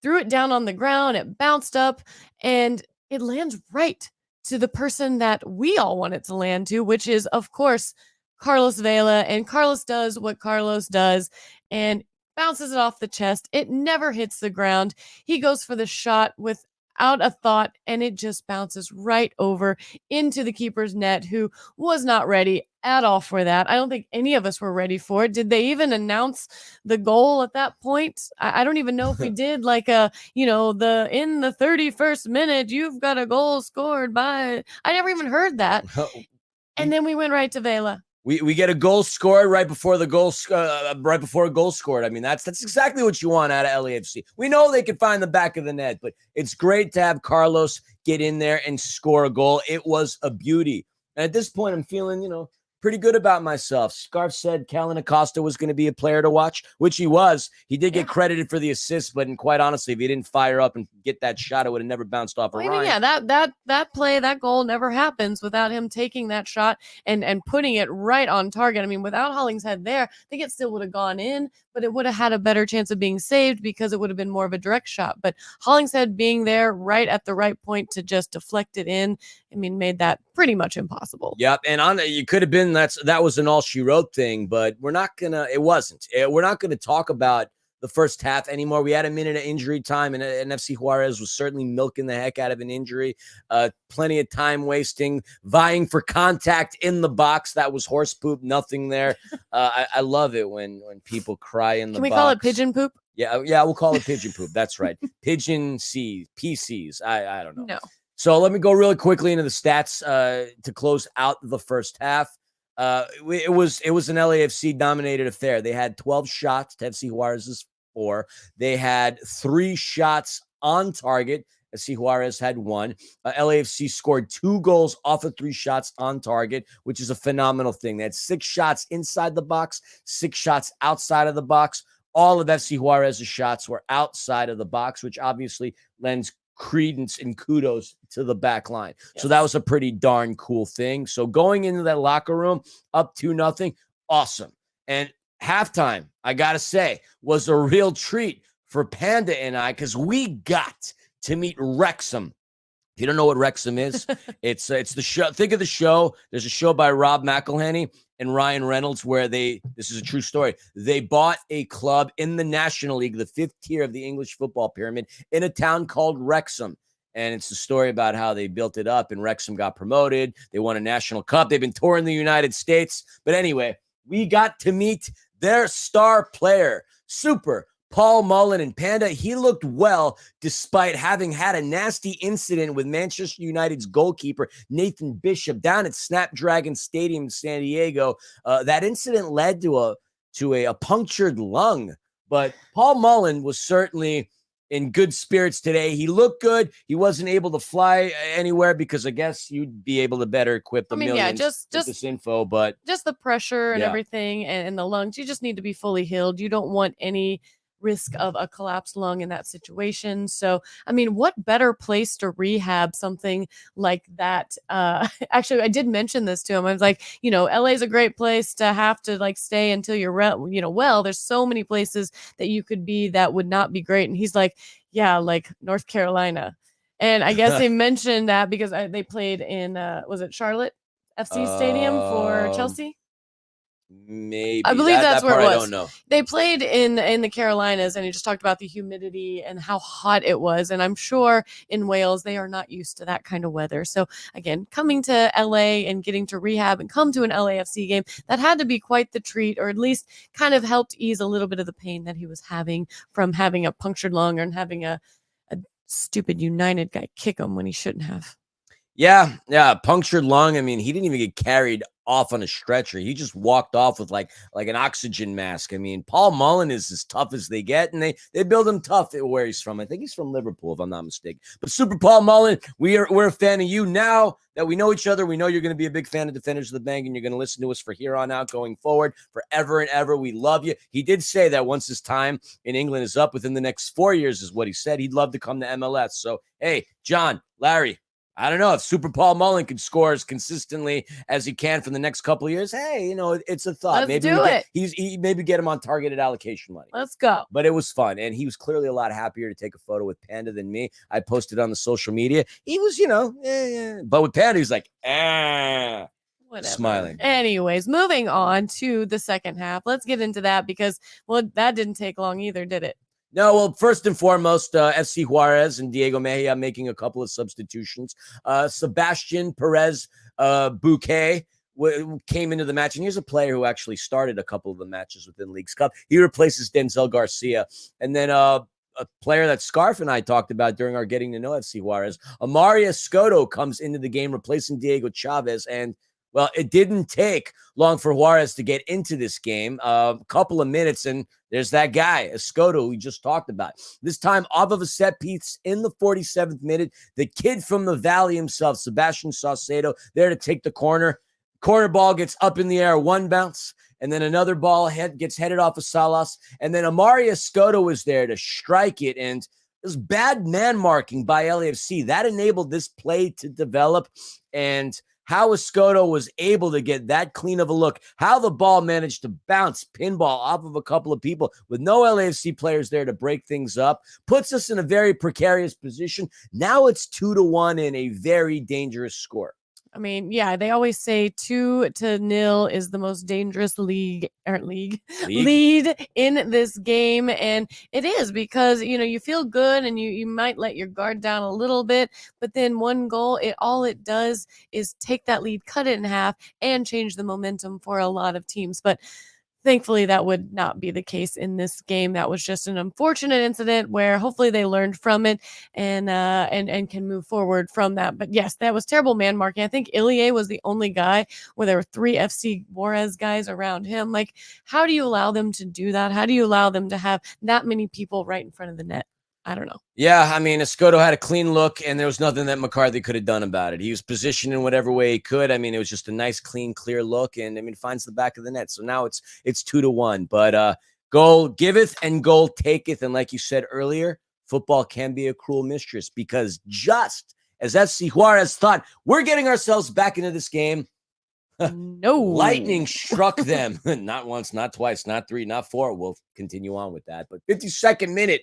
threw it down on the ground. It bounced up, and it lands right to the person that we all want it to land to, which is, of course, Carlos Vela. And Carlos does what Carlos does and bounces it off the chest. It never hits the ground. He goes for the shot without a thought, and it just bounces right over into the keeper's net, who was not ready at all for that. I don't think any of us were ready for it. Did they even announce the goal at that point? I don't even know if we did, like in the 31st minute, you've got a goal scored by. I never even heard that. And then we went right to Vela. We get a goal scored right before the goal, right before a goal scored. I mean, that's exactly what you want out of LAFC. We know they can find the back of the net, but it's great to have Carlos get in there and score a goal. It was a beauty. And at this point, I'm feeling, pretty good about myself. Scarf said Kellen Acosta was going to be a player to watch, which he was. He did get credited for the assist, but quite honestly, if he didn't fire up and get that shot, it would have never bounced off of Ryan. Yeah, that play, that goal never happens without him taking that shot and putting it right on target. I mean, without Hollingshead there, I think it still would have gone in, but it would have had a better chance of being saved, because it would have been more of a direct shot. But Hollingshead being there right at the right point to just deflect it in, I mean, made that pretty much impossible. Yep. And you could have been, that was an all she wrote thing, but it wasn't. We're not going to talk about the first half anymore. We had a minute of injury time, and FC Juarez was certainly milking the heck out of an injury. Plenty of time wasting, vying for contact in the box. That was horse poop, nothing there. I love it when people cry in the box. Can we call it pigeon poop? Yeah, we'll call it pigeon poop. That's right. Pigeon C, PCs. I don't know. No. So let me go really quickly into the stats to close out the first half. It was an LAFC dominated affair. They had 12 shots to FC Juarez's 4. They had 3 shots on target. FC Juarez had 1. LAFC scored 2 goals off of 3 shots on target, which is a phenomenal thing. They had 6 shots inside the box, 6 shots outside of the box. All of FC Juarez's shots were outside of the box, which obviously lends credence and kudos to the back line. Yes. So that was a pretty darn cool thing. So going into that locker room up 2-0, awesome. And halftime, I got to say, was a real treat for Panda and I, because we got to meet Wrexham. If you don't know what Wrexham is, it's the show. Think of the show. There's a show by Rob McElhenney and Ryan Reynolds where this is a true story. They bought a club in the National League, the 5th tier of the English football pyramid, in a town called Wrexham. And it's a story about how they built it up, and Wrexham got promoted. They won a national cup. They've been touring the United States. But anyway, we got to meet their star player, Super Paul Mullen. And Panda, he looked well despite having had a nasty incident with Manchester United's goalkeeper, Nathan Bishop, down at Snapdragon Stadium in San Diego. That incident led to a punctured lung. But Paul Mullen was certainly in good spirits today. He looked good. He wasn't able to fly anywhere because I guess you'd be able to better equip the millions with this info. But just the pressure and everything and the lungs, you just need to be fully healed. You don't want any risk of a collapsed lung in that situation. So, I mean, what better place to rehab something like that? Actually, I did mention this to him. I was like, LA is a great place to have to stay until you're, well, there's so many places that you could be that would not be great. And he's like, yeah, like North Carolina. And I guess they mentioned that because they played in, was it Charlotte FC Stadium for Chelsea? Maybe. I believe that's that where part it I was. don't know. They played in the Carolinas, and he just talked about the humidity and how hot it was. And I'm sure in Wales they are not used to that kind of weather. So again, coming to LA and getting to rehab and come to an LAFC game, that had to be quite the treat, or at least kind of helped ease a little bit of the pain that he was having from having a punctured lung and having a stupid United guy kick him when he shouldn't have. Yeah, punctured lung. I mean, he didn't even get carried off on a stretcher. He just walked off with like an oxygen mask. I mean, Paul Mullen is as tough as they get, and they build him tough where he's from. I think he's from Liverpool, if I'm not mistaken. But Super Paul Mullen, we're a fan of you. Now that we know each other, we know you're going to be a big fan of Defenders of the Bank, and you're going to listen to us for here on out going forward forever and ever. We love you. He did say that once his time in England is up within the next 4 years is what he said. He'd love to come to MLS. So, hey, John, Larry, I don't know if Super Paul Mullen could score as consistently as he can for the next couple of years. Hey, it's a thought. Let's do it. Maybe get him on targeted allocation money. Let's go. But it was fun, and he was clearly a lot happier to take a photo with Panda than me. I posted on the social media. He was, but with Panda, he's like, Whatever. Smiling. Anyways, moving on to the second half. Let's get into that because, well, that didn't take long either, did it? No, well, first and foremost, FC Juarez and Diego Mejia making a couple of substitutions. Sebastian Perez Bouquet came into the match, and here's a player who actually started a couple of the matches within League's Cup. He replaces Denzel Garcia. And then a player that Scarf and I talked about during our Getting to Know FC Juarez, Amari Escoto comes into the game, replacing Diego Chavez, and well, it didn't take long for Juarez to get into this game. A couple of minutes, and there's that guy, Escoto, we just talked about. This time off of a set piece in the 47th minute. The kid from the Valley himself, Sebastian Saucedo, there to take the corner. Corner ball gets up in the air, one bounce, and then another ball gets headed off of Salas. And then Amari Escoto was there to strike it, and this bad man marking by LAFC. That enabled this play to develop, and how Escoto was able to get that clean of a look, how the ball managed to bounce pinball off of a couple of people with no LAFC players there to break things up, puts us in a very precarious position. Now it's 2-1 in a very dangerous score. I mean, yeah, they always say 2-0 is the most dangerous lead in this game. And it is because, you feel good and you might let your guard down a little bit, but then one goal, all it does is take that lead, cut it in half, and change the momentum for a lot of teams. But thankfully, that would not be the case in this game. That was just an unfortunate incident where hopefully they learned from it and can move forward from that. But yes, that was terrible man marking. I think Ilie was the only guy where there were 3 FC Juarez guys around him. Like, how do you allow them to do that? How do you allow them to have that many people right in front of the net? I don't know. Yeah, I mean, Escoto had a clean look, and there was nothing that McCarthy could have done about it. He was positioned in whatever way he could. I mean, it was just a nice, clean, clear look, and I mean, finds the back of the net. So now it's 2-1. But goal giveth and goal taketh, and like you said earlier, football can be a cruel mistress because just as FC Juarez thought we're getting ourselves back into this game, no, lightning struck them. Not once, not twice, not 3, not 4. We'll continue on with that. But 52nd minute.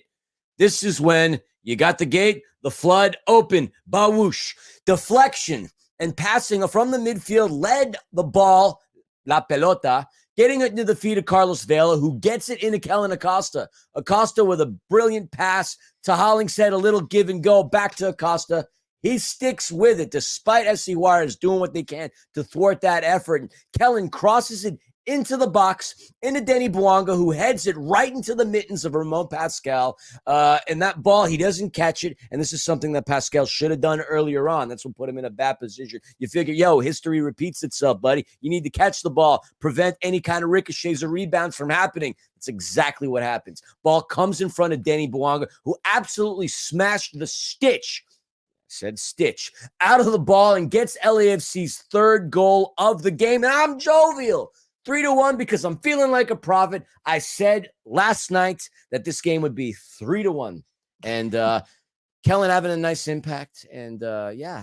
This is when you got the gate, the flood open, bawoosh, deflection, and passing from the midfield led the ball, la pelota, getting it into the feet of Carlos Vela, who gets it into Kellen Acosta. Acosta with a brilliant pass to Hollingshead, a little give and go back to Acosta. He sticks with it despite FC Juarez doing what they can to thwart that effort. And Kellen crosses it into the box, into Denny Bouanga, who heads it right into the mittens of Ramon Pascal. And that ball, he doesn't catch it. And this is something that Pascal should have done earlier on. That's what put him in a bad position. You figure, history repeats itself, buddy. You need to catch the ball, prevent any kind of ricochets or rebounds from happening. That's exactly what happens. Ball comes in front of Denny Bouanga, who absolutely smashed the stitch out of the ball and gets LAFC's 3rd goal of the game. And I'm jovial. 3-1 because I'm feeling like a prophet. I said last night that this game would be 3-1. And Kellen having a nice impact. And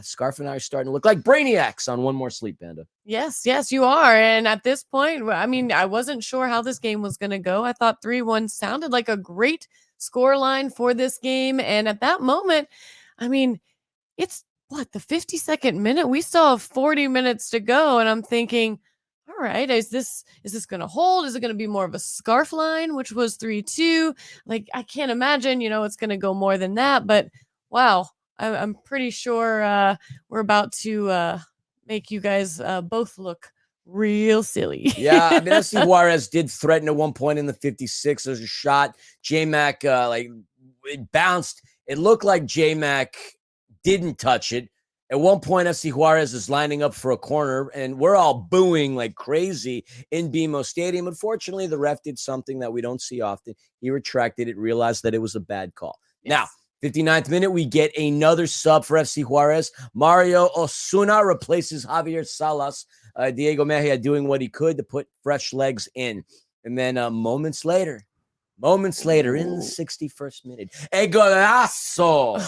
Scarf and I are starting to look like brainiacs on One More Sleep, Panda. Yes, you are. And at this point, I mean, I wasn't sure how this game was going to go. I thought 3-1 sounded like a great score line for this game. And at that moment, I mean, it's what, the 52nd minute? We still have 40 minutes to go. And I'm thinking, all right, is this going to hold? Is it going to be more of a scarf line, which was 3-2? Like, I can't imagine, it's going to go more than that. But wow, I'm pretty sure we're about to make you guys both look real silly. Yeah, I mean, FC Juarez did threaten at one point in the 56. There's a shot. J-Mac, it bounced. It looked like J-Mac didn't touch it. At one point, FC Juarez is lining up for a corner, and we're all booing like crazy in BMO Stadium. Unfortunately, the ref did something that we don't see often. He retracted it, realized that it was a bad call. Yes. Now, 59th minute, we get another sub for FC Juarez. Mario Osuna replaces Javier Salas. Diego Mejia doing what he could to put fresh legs in. And then moments later, in the 61st minute, a golazo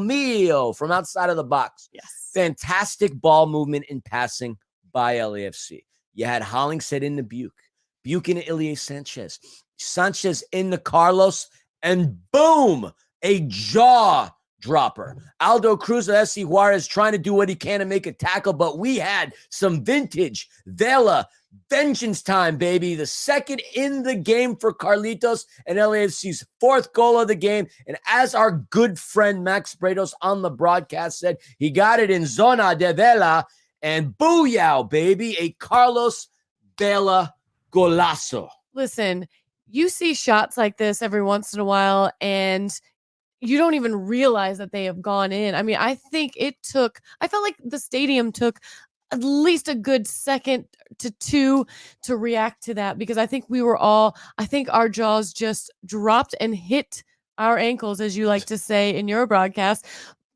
mio from outside of the box. Yes. Fantastic ball movement and passing by LAFC. You had Hollingshead into Buke into Ilie Sanchez into Carlos, and boom, a jaw dropper. Aldo Cruz of FC Juarez trying to do what he can to make a tackle, but we had some vintage Vela vengeance time, baby. The second in the game for Carlitos and LAFC's fourth goal of the game. And as our good friend Max Brados on the broadcast said, he got it in Zona de Vela, and booyah, baby, a Carlos Vela golazo. Listen, you see shots like this every once in a while, and you don't even realize that they have gone in. I mean, I felt like the stadium took at least a good second to two to react to that, because I think our jaws just dropped and hit our ankles, as you like to say in your broadcast,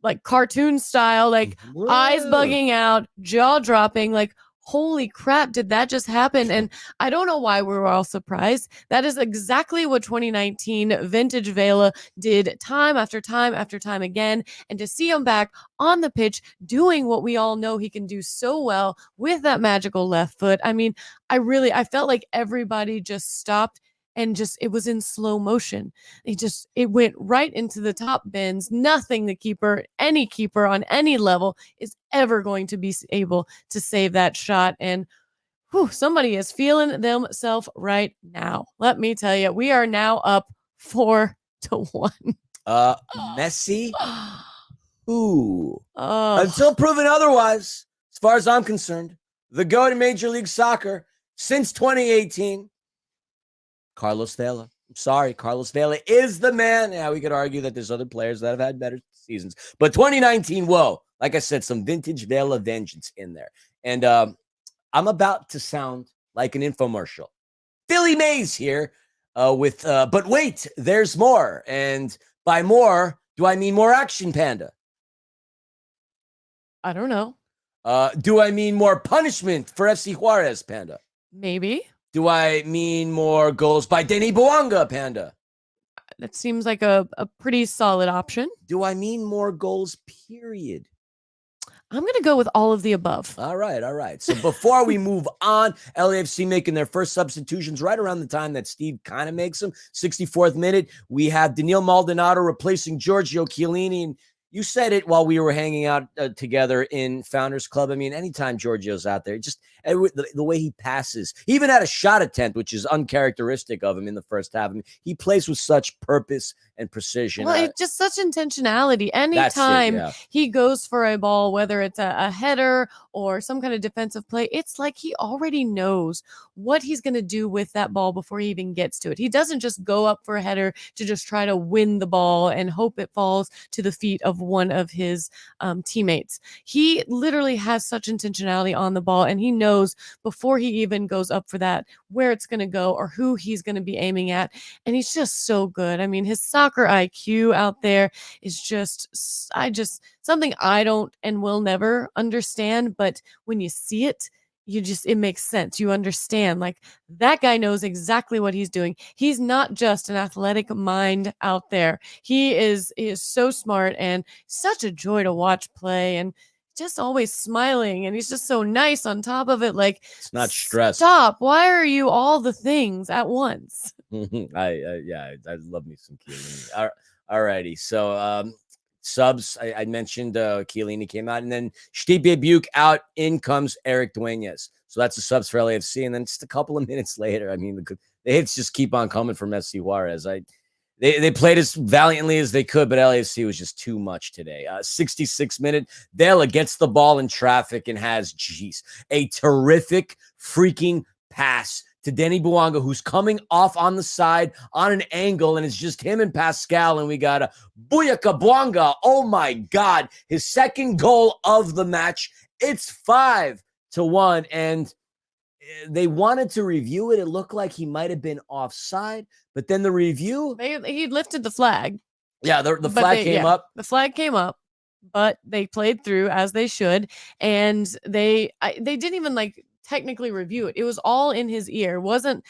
like cartoon style, like eyes bugging out, jaw dropping, like, holy crap, did that just happen? And I don't know why we were all surprised. That is exactly what 2019 vintage Vela did time after time after time again. And to see him back on the pitch doing what we all know he can do so well with that magical left foot. I mean, I felt like everybody just stopped and it was in slow motion. It went right into the top bins. Nothing any keeper on any level is ever going to be able to save that shot. And somebody is feeling themselves right now. Let me tell you, we are now up 4-1. Messi? Until proven otherwise, as far as I'm concerned, the GOAT in Major League Soccer since 2018, Carlos Vela. I'm sorry, Carlos Vela is the man. Yeah, we could argue that there's other players that have had better seasons, but 2019, whoa, like I said, some vintage Vela vengeance in there. And I'm about to sound like an infomercial. Billy Mays here but wait, there's more. And by more, do I mean more action, Panda? I don't know. Do I mean more punishment for FC Juarez, Panda? Maybe. Do I mean more goals by Denny Bouanga, Panda? That seems like a pretty solid option. Do I mean more goals, period? I'm going to go with all of the above. All right. So before we move on, LAFC making their first substitutions right around the time that Steve kind of makes them. 64th minute, we have Daniil Maldonado replacing Giorgio Chiellini. And you said it while we were hanging out together in Founders Club. I mean, anytime Giorgio's out there, just the way he passes. He even had a shot attempt, which is uncharacteristic of him in the first half. I mean, he plays with such purpose and precision. Well, it's just such intentionality. Anytime he goes for a ball, whether it's a header or some kind of defensive play, it's like he already knows what he's going to do with that ball before he even gets to it. He doesn't just go up for a header to just try to win the ball and hope it falls to the feet of one of his teammates. He literally has such intentionality on the ball, and he knows before he even goes up for that where it's going to go or who he's going to be aiming at. And he's just so good. I mean, his soccer IQ out there is just something I don't and will never understand. But when you see it, it makes sense. You understand, like, that guy knows exactly what he's doing. He's not just an athletic mind out there. He is so smart and such a joy to watch play, and just always smiling, and he's just so nice on top of it. Like, it's not stress. Stop. Why are you all the things at once? I love me some Chiellini. All righty. So subs. I mentioned Chiellini came out, and then Stipe Buke out. In comes Eric Dueñas. So that's the subs for LAFC. And then just a couple of minutes later, I mean, the hits just keep on coming from FC Juarez. They played as valiantly as they could, but LAFC was just too much today. 66 minute, Vela gets the ball in traffic and has, a terrific freaking pass to Denny Bouanga, who's coming off on the side on an angle, and it's just him and Pascal, and we got a Bouanga Bouanga. Oh, my God. His second goal of the match. It's 5-1, and they wanted to review it. It looked like he might have been offside, but then the review... He lifted the flag. Yeah, the flag came up. The flag came up, but they played through as they should, and they didn't even technically review it. It was all in his ear. It wasn't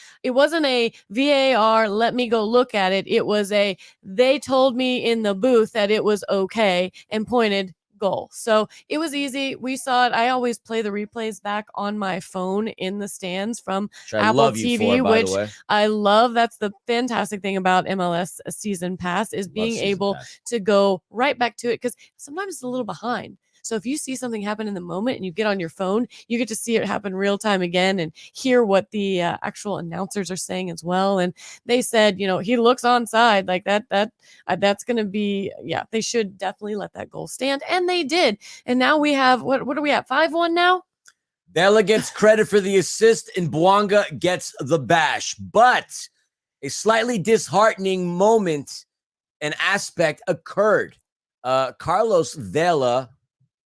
a VAR, let me go look at it. It was they told me in the booth that it was okay and pointed goal. So it was easy. We saw it. I always play the replays back on my phone in the stands from Apple TV, which I love. That's the fantastic thing about MLS Season Pass is being able to go right back to it, because sometimes it's a little behind. So if you see something happen in the moment and you get on your phone, you get to see it happen real time again and hear what the actual announcers are saying as well. And they said, he looks onside like that's going to be, they should definitely let that goal stand. And they did. And now we have, what are we at? 5-1 now? Vela gets credit for the assist and Bouanga gets the bash. But a slightly disheartening moment and aspect occurred. Carlos Vela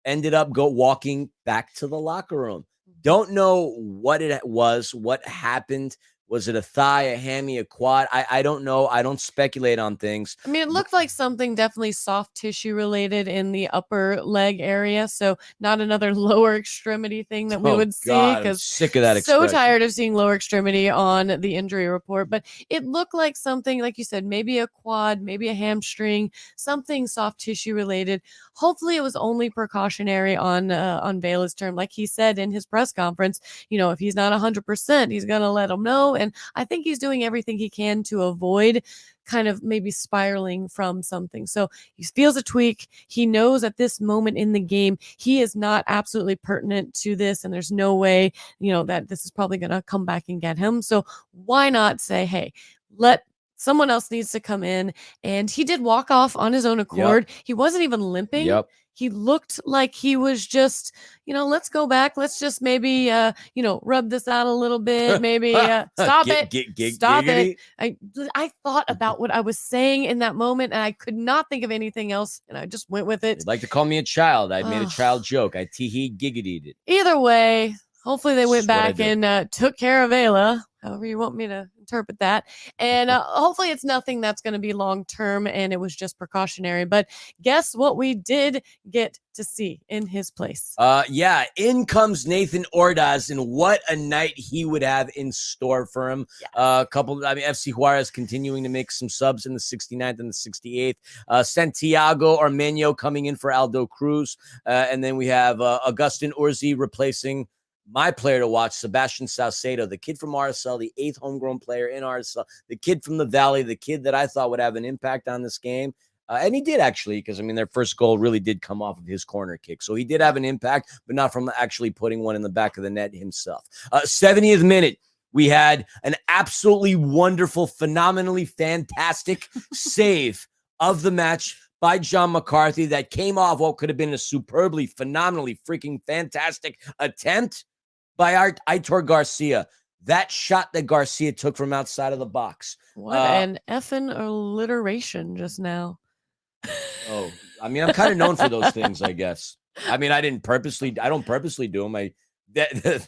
ended up walking back to the locker room. Don't know what it was, what happened. Was it a thigh, a hammy, a quad? I don't know. I don't speculate on things. I mean, it looked like something definitely soft tissue related in the upper leg area. So not another lower extremity thing that we would see. I'm sick of that expression. So tired of seeing lower extremity on the injury report. But it looked like something, like you said, maybe a quad, maybe a hamstring, something soft tissue related. Hopefully it was only precautionary on Vela's term. Like he said in his press conference, if he's not 100%, he's going to let him know. And I think he's doing everything he can to avoid kind of maybe spiraling from something. So he feels a tweak. He knows at this moment in the game, he is not absolutely pertinent to this. And there's no way, that this is probably going to come back and get him. So why not say, hey, someone else needs to come in. And he did walk off on his own accord. Yep. He wasn't even limping. Yep. He looked like he was just, let's go back. Let's just maybe, rub this out a little bit. Maybe stop it. Stop it. I thought about what I was saying in that moment, and I could not think of anything else, and I just went with it. You'd like to call me a child. I made a child joke. I tee-hee giggitied it. Either way, hopefully they went back and took care of Vela, however you want me to interpret that. And hopefully it's nothing that's going to be long-term and it was just precautionary. But guess what we did get to see in his place? In comes Nathan Ordaz, and what a night he would have in store for him. Yeah. FC Juarez continuing to make some subs in the 69th and the 68th. Santiago Armeño coming in for Aldo Cruz. And then we have Agustin Urzi replacing my player to watch, Sebastian Salcedo, the kid from RSL, the 8th homegrown player in RSL, the kid from the Valley, the kid that I thought would have an impact on this game. And he did actually, because, their first goal really did come off of his corner kick. So he did have an impact, but not from actually putting one in the back of the net himself. 70th minute, we had an absolutely wonderful, phenomenally fantastic save of the match by John McCarthy that came off what could have been a superbly, phenomenally, freaking fantastic attempt by Aitor Garcia. That shot that Garcia took from outside of the box. What an effing alliteration just now. I'm kind of known for those things, I guess. I don't purposely do them.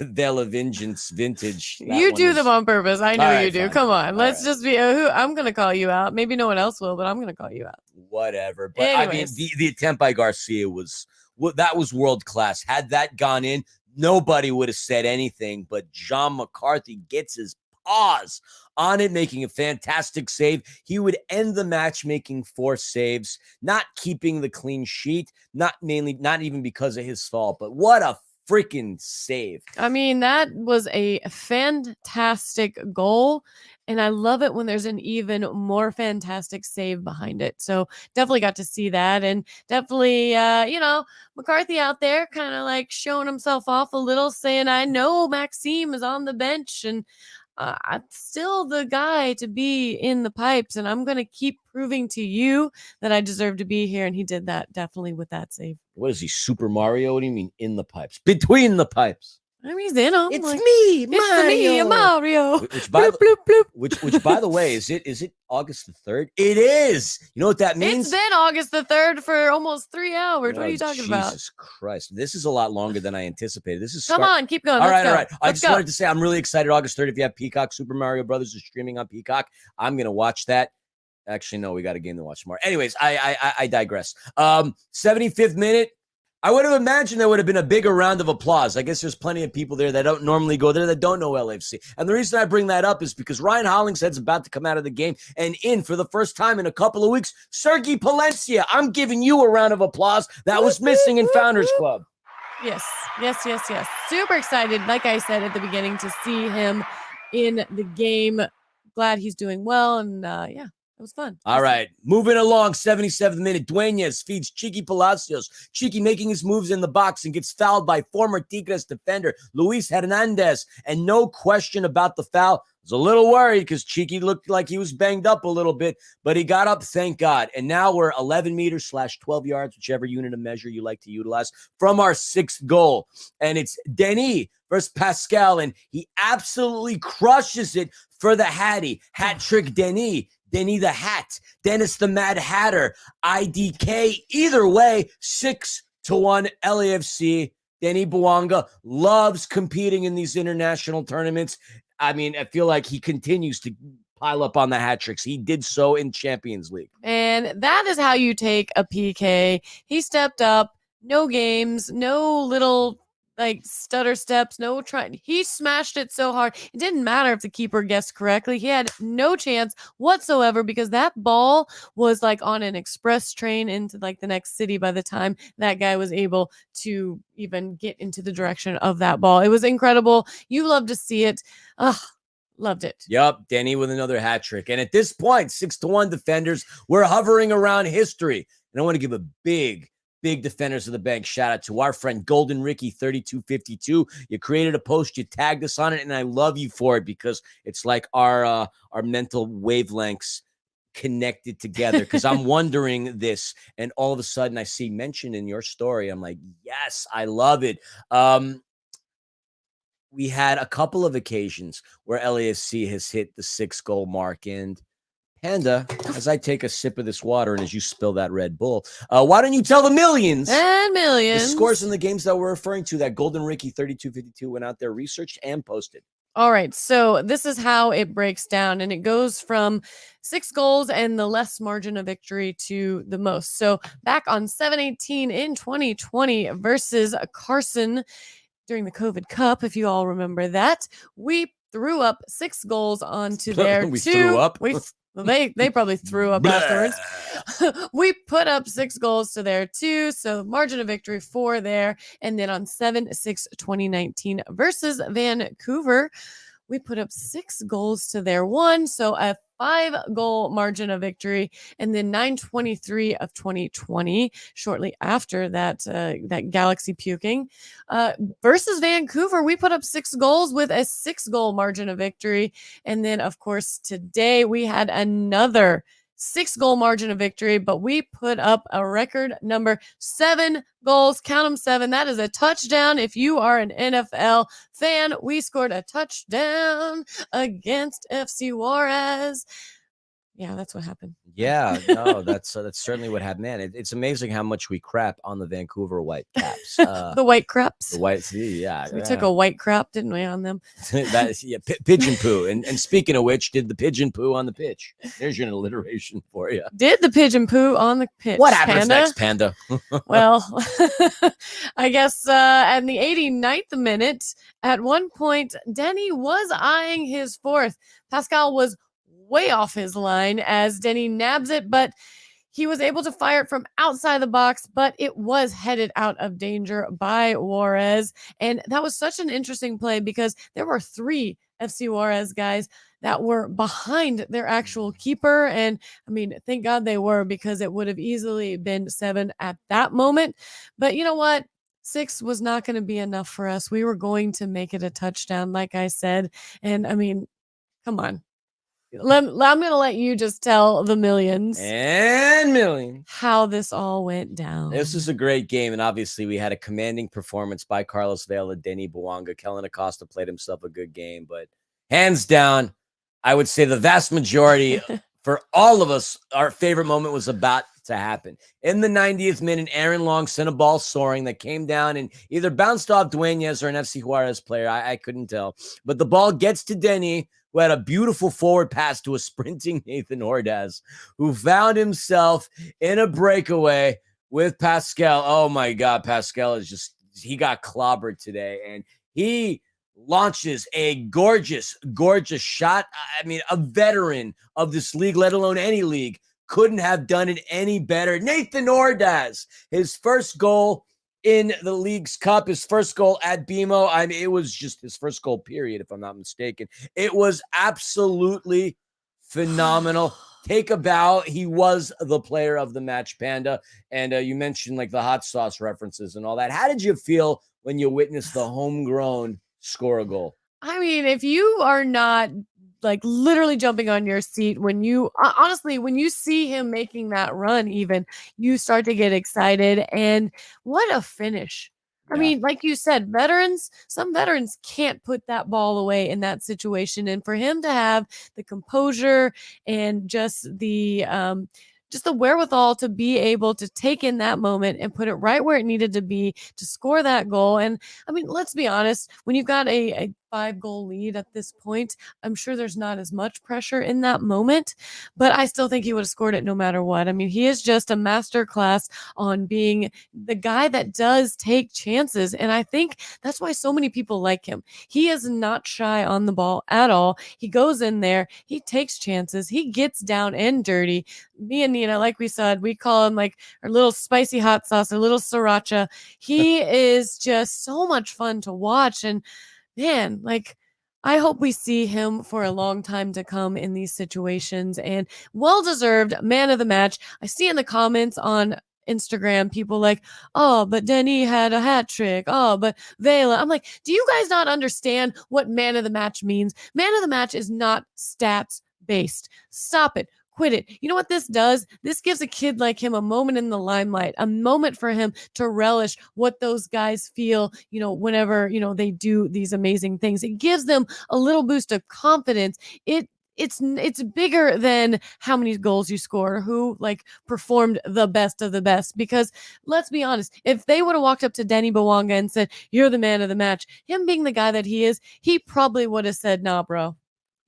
Vela Vengeance vintage. You do them on purpose. I know you do. Fine. Come on. Let's just be I'm going to call you out. Maybe no one else will, but I'm going to call you out. Whatever. But anyways. The attempt by Garcia was world class. Had that gone in, nobody would have said anything, but John McCarthy gets his paws on it, making a fantastic save. He would end the match making 4 saves, not keeping the clean sheet, not even because of his fault, but what a freaking save. I mean, that was a fantastic goal. And I love it when there's an even more fantastic save behind it. So definitely got to see that. And definitely, McCarthy out there kind of like showing himself off a little, saying, I know Maxime is on the bench and I'm still the guy to be in the pipes. And I'm going to keep proving to you that I deserve to be here. And he did that definitely with that save. What is he, Super Mario? What do you mean in the pipes? Between the pipes. I mean, he's in them. It's me, Mario. Which by which by the way, is it August the 3rd? It is. You know what that means? It's been August the 3rd for almost 3 hours. What are you talking about? Jesus Christ. This is a lot longer than I anticipated. This is Come on, keep going. All right. I Let's just wanted to say I'm really excited. August 3rd, if you have Peacock, Super Mario Brothers is streaming on Peacock. I'm gonna watch that. Actually, no, we got a game to watch tomorrow. Anyways, I digress. 75th minute. I would have imagined there would have been a bigger round of applause. I guess there's plenty of people there that don't normally go there that don't know LAFC. And the reason I bring that up is because Ryan Hollingshead's about to come out of the game and in for the first time in a couple of weeks, Sergei Palencia. I'm giving you a round of applause that was missing in Founders Club. Yes. Super excited, like I said at the beginning, to see him in the game. Glad he's doing well. And it was fun. All right. Moving along, 77th minute. Dueñas feeds Chiqui Palacios. Chiqui making his moves in the box and gets fouled by former Tigres defender Luis Hernandez. And no question about the foul. I was a little worried because Chiqui looked like he was banged up a little bit, but he got up, thank God. And now we're 11 meters / 12 yards, whichever unit of measure you like to utilize, from our 6th goal. And it's Denis versus Pascal, and he absolutely crushes it for the Hattie. Hat trick Denis. Denny the Hat, Dennis the Mad Hatter, IDK. Either way, 6-1 LAFC. Denny Bouanga loves competing in these international tournaments. I mean, I feel like he continues to pile up on the hat tricks. He did so in Champions League. And that is how you take a PK. He stepped up, no games, no little stutter steps, no trying. He smashed it so hard. It didn't matter if the keeper guessed correctly. He had no chance whatsoever because that ball was on an express train into the next city by the time that guy was able to even get into the direction of that ball. It was incredible. You love to see it. Loved it. Yep, Denny with another hat trick. And at this point, 6-1 defenders, we're hovering around history. And I want to give a big defenders of the bank shout out to our friend Golden Ricky 3252. You created a post, you tagged us on it, and I love you for it because it's like our mental wavelengths connected together. Because I'm wondering this, and all of a sudden I see mentioned in your story. I'm like, yes, I love it. We had a couple of occasions where LAFC has hit the 6-goal mark, and Panda, as I take a sip of this water and as you spill that Red Bull, why don't you tell the millions the scores in the games that we're referring to that Golden Ricky 3252 went out there, researched, and posted? All right, so this is how it breaks down, and it goes from 6 goals and the less margin of victory to the most. So back on 7/18 in 2020 versus Carson during the COVID Cup, if you all remember that, we threw up 6 goals onto their we 2. Threw up? They probably threw up afterwards. We put up 6 goals to their 2, so margin of victory 4 there. And then on 7/6/2019 versus Vancouver, we put up 6 goals to their 1, so a 5-goal margin of victory. And then 9/23 of 2020, shortly after that Galaxy puking, versus Vancouver, we put up 6 goals with a 6-goal margin of victory. And then, of course, today we had another 6-goal margin of victory, but we put up a record number 7 goals. Count them 7. That is a touchdown. If you are an NFL fan, we scored a touchdown against FC Juarez. Yeah, that's what happened. Yeah, no, that's certainly what happened. Man, it's amazing how much we crap on the Vancouver Whitecaps. The White Craps. The White, yeah. We took a white crap, didn't we, on them? That is, pigeon poo. And speaking of which, did the pigeon poo on the pitch? There's your alliteration for you. Did the pigeon poo on the pitch? What happens Panda? next, Panda? Well, I guess at the 89th minute, at one point, Denny was eyeing his 4th. Pascal was way off his line as Denny nabs it, but He was able to fire it from outside the box, but it was headed out of danger by Juarez. And that was such an interesting play because there were 3 FC Juarez guys that were behind their actual keeper. And I mean, thank God they were, because it would have easily been 7 at that moment. But you know what? 6 was not going to be enough for us. We were going to make it a touchdown, like I said. And I mean, come on. I'm going to let you just tell the millions and millions how this all went down. This is a great game, and obviously we had a commanding performance by Carlos Vela, Denny Bouanga. Kellen Acosta played himself a good game, but hands down, I would say the vast majority for all of us, our favorite moment was about to happen. In the 90th minute, Aaron Long sent a ball soaring that came down and either bounced off Dueñas or an FC Juarez player. I couldn't tell. But the ball gets to Denny, who had a beautiful forward pass to a sprinting Nathan Ordaz, who found himself in a breakaway with Pascal. Oh, my God. Pascal is just, he got clobbered today. And he launches a gorgeous, gorgeous shot. I mean, a veteran of this league, let alone any league, couldn't have done it any better. Nathan Ordaz, his first goal in the League's Cup, his first goal at BMO. I mean, it was just his first goal, period, if I'm not mistaken. It was absolutely phenomenal. Take a bow. He was the player of the match, Panda. And you mentioned like the hot sauce references and all that. How did you feel when you witnessed the homegrown score a goal? I mean, if you are not like literally jumping on your seat when you honestly, when you see him making that run, even you start to get excited. And what a finish. I mean, like you said, some veterans can't put that ball away in that situation. And for him to have the composure and just the wherewithal to be able to take in that moment and put it right where it needed to be to score that goal. And I mean, let's be honest, when you've got a 5-goal lead at this point, I'm sure there's not as much pressure in that moment, but I still think he would have scored it no matter what. I mean, he is just a master class on being the guy that does take chances. And I think that's why so many people like him. He is not shy on the ball at all. He goes in there, he takes chances, he gets down and dirty. Me and Nina, like we said, we call him like our little spicy hot sauce, our little sriracha. He is just so much fun to watch. And man, like, I hope we see him for a long time to come in these situations. And well-deserved man of the match. I see in the comments on Instagram people like, oh, but Denny had a hat trick. Oh, but Vela. I'm like, do you guys not understand what man of the match means? Man of the match is not stats based. Stop it. Quit it. You know what this does? This gives a kid like him a moment in the limelight, a moment for him to relish what those guys feel, whenever, they do these amazing things. It gives them a little boost of confidence. It's bigger than how many goals you score, who like performed the best of the best. Because let's be honest, if they would have walked up to Denny Bouanga and said, "You're the man of the match," him being the guy that he is, he probably would have said, "Nah, bro.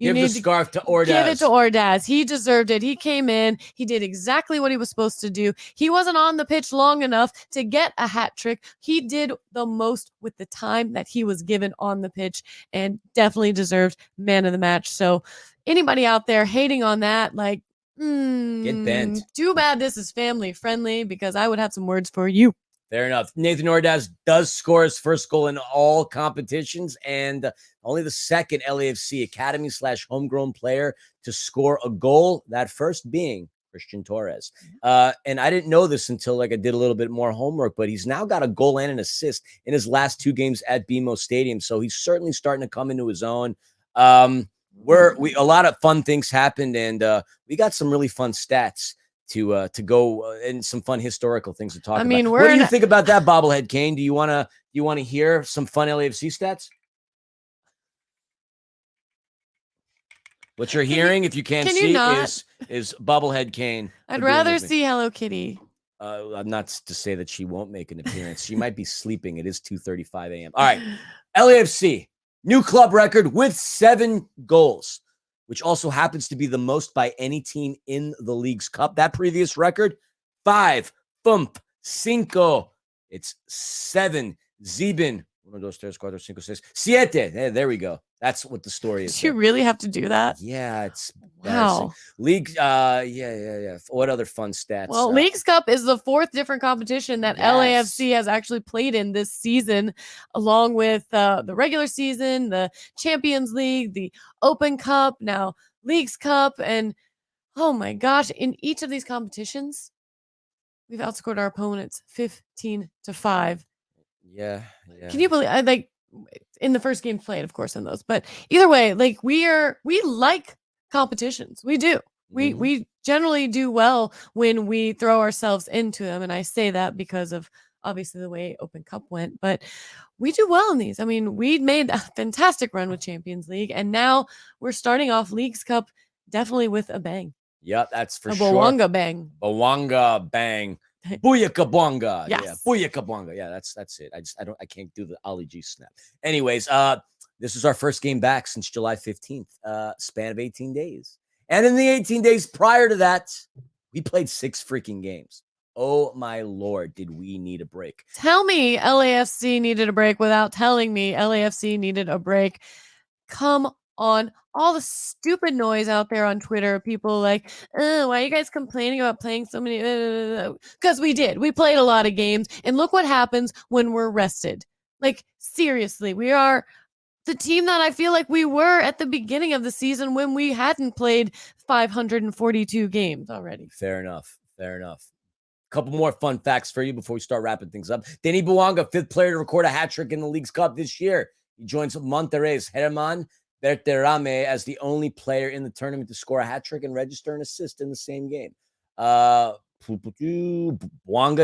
Give the scarf to Ordaz. Give it to Ordaz. He deserved it. He came in. He did exactly what he was supposed to do. He wasn't on the pitch long enough to get a hat trick. He did the most with the time that he was given on the pitch and definitely deserved man of the match." So anybody out there hating on that, like, get bent. Too bad this is family friendly, because I would have some words for you. Fair enough. Nathan Ordaz does score his first goal in all competitions, and only the second LAFC academy/homegrown player to score a goal, that first being Christian Torres. And I didn't know this until I did a little bit more homework, but he's now got a goal and an assist in his last 2 games at BMO Stadium. So he's certainly starting to come into his own. A lot of fun things happened, and we got some really fun stats to go and some fun historical things to talk about. What do you think about that, bobblehead Kane? Do you want to hear some fun LAFC stats? What you're hearing, if you can't see, is bobblehead Kane. I'd rather see Hello Kitty. I'm not to say that she won't make an appearance. She might be sleeping. It is 2:35 a.m. All right, LAFC, new club record with 7 goals, which also happens to be the most by any team in the League's Cup. That previous record, 5, 5. It's 7, 7, 1, 2, 3, 4, 5, 6, 7. There we go. That's what the story is. Did you really have to do that? Yeah, it's embarrassing. Wow. League, yeah. What other fun stats? Well, Leagues Cup is the 4th different competition that LAFC has actually played in this season, along with the regular season, the Champions League, the Open Cup, now Leagues Cup, and oh my gosh, in each of these competitions, we've outscored our opponents 15-5. Yeah. Can you believe? Like in the first game played, of course, in those. But either way, like we like competitions. We do. We generally do well when we throw ourselves into them, and I say that because of obviously the way Open Cup went. But we do well in these. I mean, we made a fantastic run with Champions League, and now we're starting off Leagues Cup definitely with a bang. Yep, that's for a sure. Bawanga bang. Bawanga bang. Booyakabonga. Yes. Yeah, booyakabonga. Yeah, that's it. I can't do the Ali G snap. Anyways, this is our first game back since July 15th, span of 18 days. And in the 18 days prior to that, we played 6 freaking games. Oh my Lord, did we need a break? Tell me LAFC needed a break without telling me LAFC needed a break. Come on. All the stupid noise out there on Twitter, people like, why are you guys complaining about playing so many? Because we did. We played a lot of games. And look what happens when we're rested. Like, seriously, we are the team that I feel like we were at the beginning of the season when we hadn't played 542 games already. Fair enough. Couple more fun facts for you before we start wrapping things up. Denis Bouanga, 5th player to record a hat trick in the Leagues Cup this year. He joins Monterrey's Germán Berterame as the only player in the tournament to score a hat trick and register an assist in the same game. Bouanga,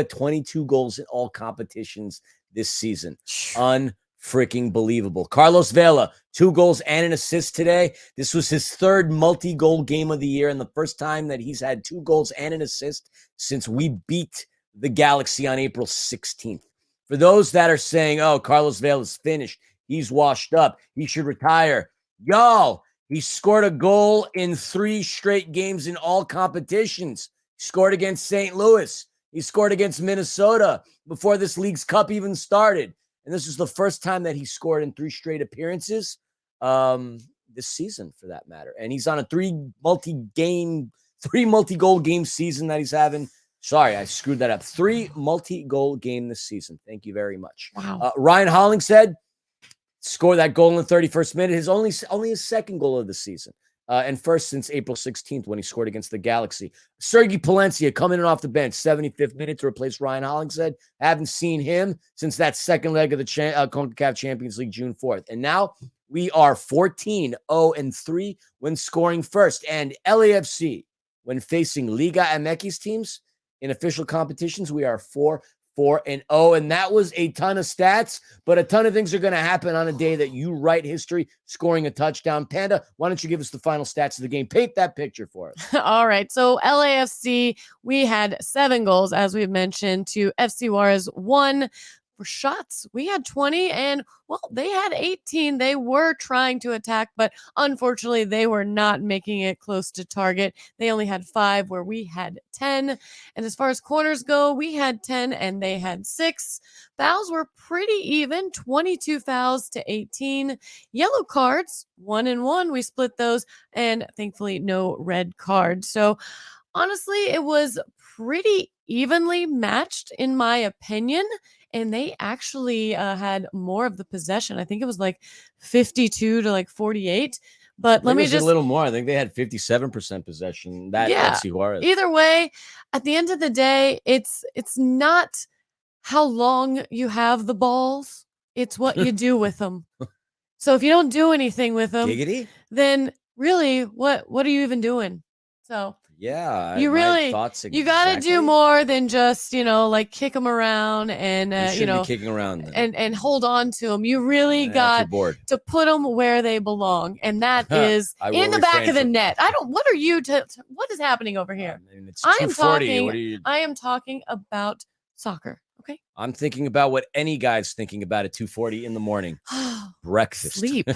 22 goals in all competitions this season. Unfreaking believable. Carlos Vela, 2 goals and an assist today. This was his 3rd multi-goal game of the year and the first time that he's had 2 goals and an assist since we beat the Galaxy on April 16th. For those that are saying, oh, Carlos Vela's finished, he's washed up, he should retire. Y'all, he scored a goal in 3 straight games in all competitions. He scored against St. Louis. He scored against Minnesota before this Leagues Cup even started. And this is the first time that he scored in 3 straight appearances this season, for that matter. And he's on a 3 multi-goal game season that he's having. Sorry, I screwed that up. 3 multi-goal game this season. Thank you very much. Wow. Ryan Hollingshead scored that goal in the 31st minute. His only his 2nd goal of the season. And first since April 16th when he scored against the Galaxy. Sergei Palencia coming in off the bench, 75th minute to replace Ryan Hollingshead. Haven't seen him since that 2nd leg of the CONCACAF Champions League, June 4th. And now we are 14-0-3 when scoring first. And LAFC, when facing Liga MX teams in official competitions, we are 4-4-0. And that was a ton of stats, but a ton of things are going to happen on a day that you write history, scoring a touchdown. Panda, why don't you give us the final stats of the game? Paint that picture for us. All right. So LAFC, we had 7 goals, as we've mentioned, to FC Juarez 1. For shots, we had 20, and well, they had 18. They were trying to attack, but unfortunately, they were not making it close to target. They only had 5, where we had 10. And as far as corners go, we had 10, and they had 6. Fouls were pretty even, 22 fouls to 18. Yellow cards, 1 and 1. We split those, and thankfully, no red cards. So honestly, it was pretty evenly matched, in my opinion. And they actually had more of the possession. I think it was like 52 to like 48. But let me just a little more. I think they had 57% possession. FC Juarez. Either way, at the end of the day, it's not how long you have the balls. It's what you do with them. So if you don't do anything with them, then really, what are you even doing? So yeah, you really you got to do more than just like kick them around and be kicking around and hold on to them. You really got to put them where they belong, and that is in the back of the net. What are you? What is happening over here? I am talking. I am talking about soccer. Okay. I'm thinking about what any guy's thinking about at 2:40 in the morning. Breakfast. Sleep.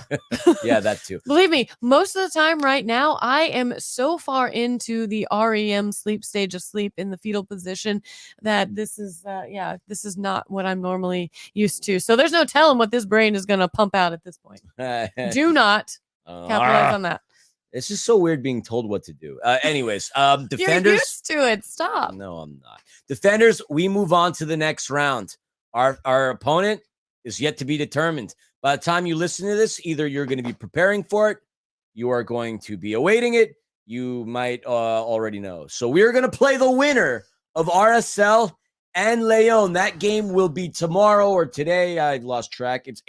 Yeah, that too. Believe me, most of the time right now, I am so far into the REM sleep stage of sleep in the fetal position that this is not what I'm normally used to. So there's no telling what this brain is going to pump out at this point. Do not capitalize on that. It's just so weird being told what to do. Anyways, Defenders. You're used to it. Stop. No, I'm not. Defenders, we move on to the next round. Our opponent is yet to be determined. By the time you listen to this, either you're going to be preparing for it, you are going to be awaiting it, you might already know. So we're going to play the winner of RSL and Leon. That game will be tomorrow or today. I lost track. It's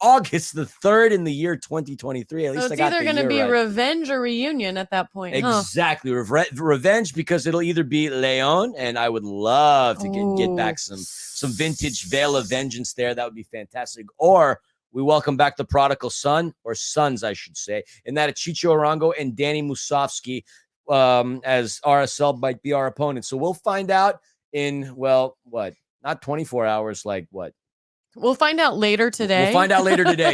August the 3rd in the year 2023. At least so it's either going to be revenge or reunion at that point. Exactly. Revenge, because it'll either be Leon, and I would love to get back some vintage Veil of Vengeance there. That would be fantastic. Or we welcome back the prodigal son, or sons, I should say, and that Chicho Arango and Danny Musovski as RSL might be our opponent. So we'll find out in, not 24 hours, like what? We'll find out later today.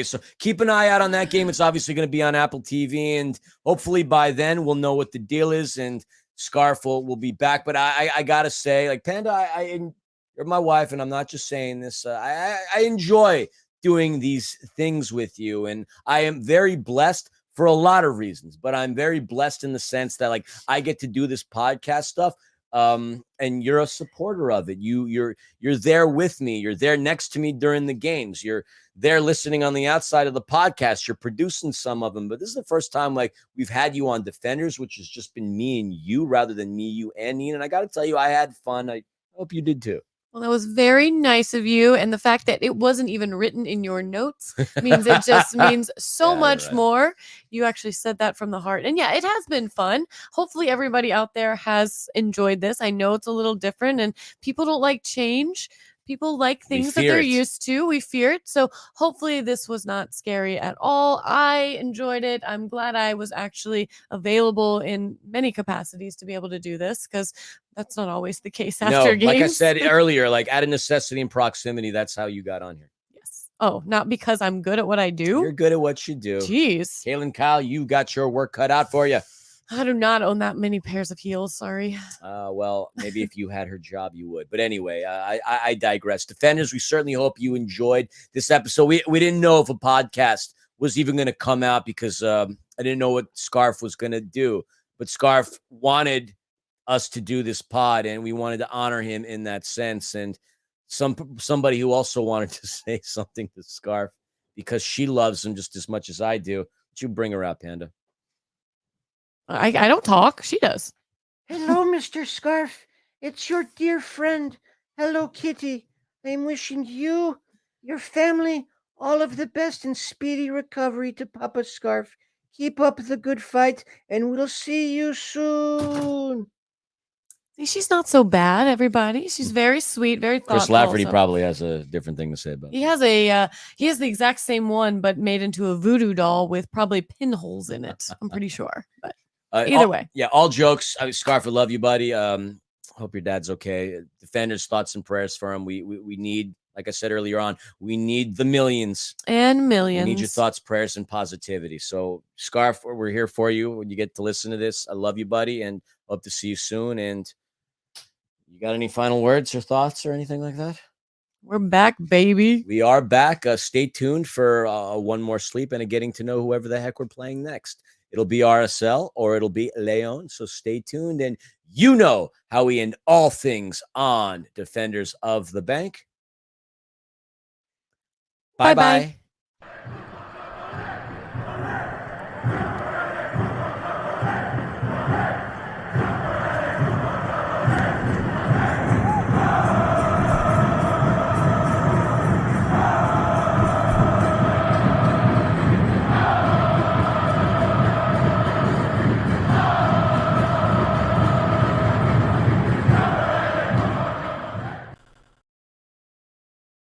So keep an eye out on that game. It's obviously going to be on Apple TV, and hopefully by then we'll know what the deal is, and Scarf will be back. But I got to say, like, Panda, you're my wife, and I'm not just saying this. I enjoy doing these things with you, and I am very blessed for a lot of reasons. But I'm very blessed in the sense that, like, I get to do this podcast stuff. And you're a supporter of it. You're there with me. You're there next to me during the games. You're there listening on the outside of the podcast. You're producing some of them. But this is the first time, like, we've had you on Defenders, which has just been me and you rather than me, you, and Nina. And I got to tell you, I had fun. I hope you did too. Well, that was very nice of you. And the fact that it wasn't even written in your notes means it just means so much more. You actually said that from the heart. And yeah, it has been fun. Hopefully everybody out there has enjoyed this. I know it's a little different and people don't like change. People like things that they're used to. We fear it. So hopefully this was not scary at all. I enjoyed it. I'm glad I was actually available in many capacities to be able to do this, because that's not always the case after games. Like I said earlier, like, out of necessity and proximity, that's how you got on here. Yes. Oh, not because I'm good at what I do? You're good at what you do. Jeez. Kaylin, Kyle, you got your work cut out for you. I do not own that many pairs of heels. Sorry. Well, maybe if you had her job, you would. But anyway, I digress. Defenders, we certainly hope you enjoyed this episode. We didn't know if a podcast was even going to come out because I didn't know what Scarf was going to do. But Scarf wanted us to do this pod, and we wanted to honor him in that sense. And somebody who also wanted to say something to Scarf because she loves him just as much as I do. Would you bring her out, Panda? I don't talk. She does. Hello, Mr. Scarf. It's your dear friend. Hello, Kitty. I'm wishing you, your family, all of the best and speedy recovery to Papa Scarf. Keep up the good fight, and we'll see you soon. See, she's not so bad, everybody. She's very sweet, very thoughtful. Chris Lafferty probably has a different thing to say about it. He has the exact same one, but made into a voodoo doll with probably pinholes in it. I'm pretty sure. But either way. Yeah, all jokes. Scarf, I love you, buddy. Hope your dad's okay. Defenders, thoughts and prayers for him. We need, like I said earlier on, we need the millions. And millions. We need your thoughts, prayers, and positivity. So, Scarf, we're here for you when you get to listen to this. I love you, buddy, and hope to see you soon. And you got any final words or thoughts or anything like that? We're back, baby. We are back. Stay tuned for one more sleep and a getting to know whoever the heck we're playing next. It'll be RSL or it'll be Leon. So stay tuned. And you know how we end all things on Defenders of the Bank. Bye-bye.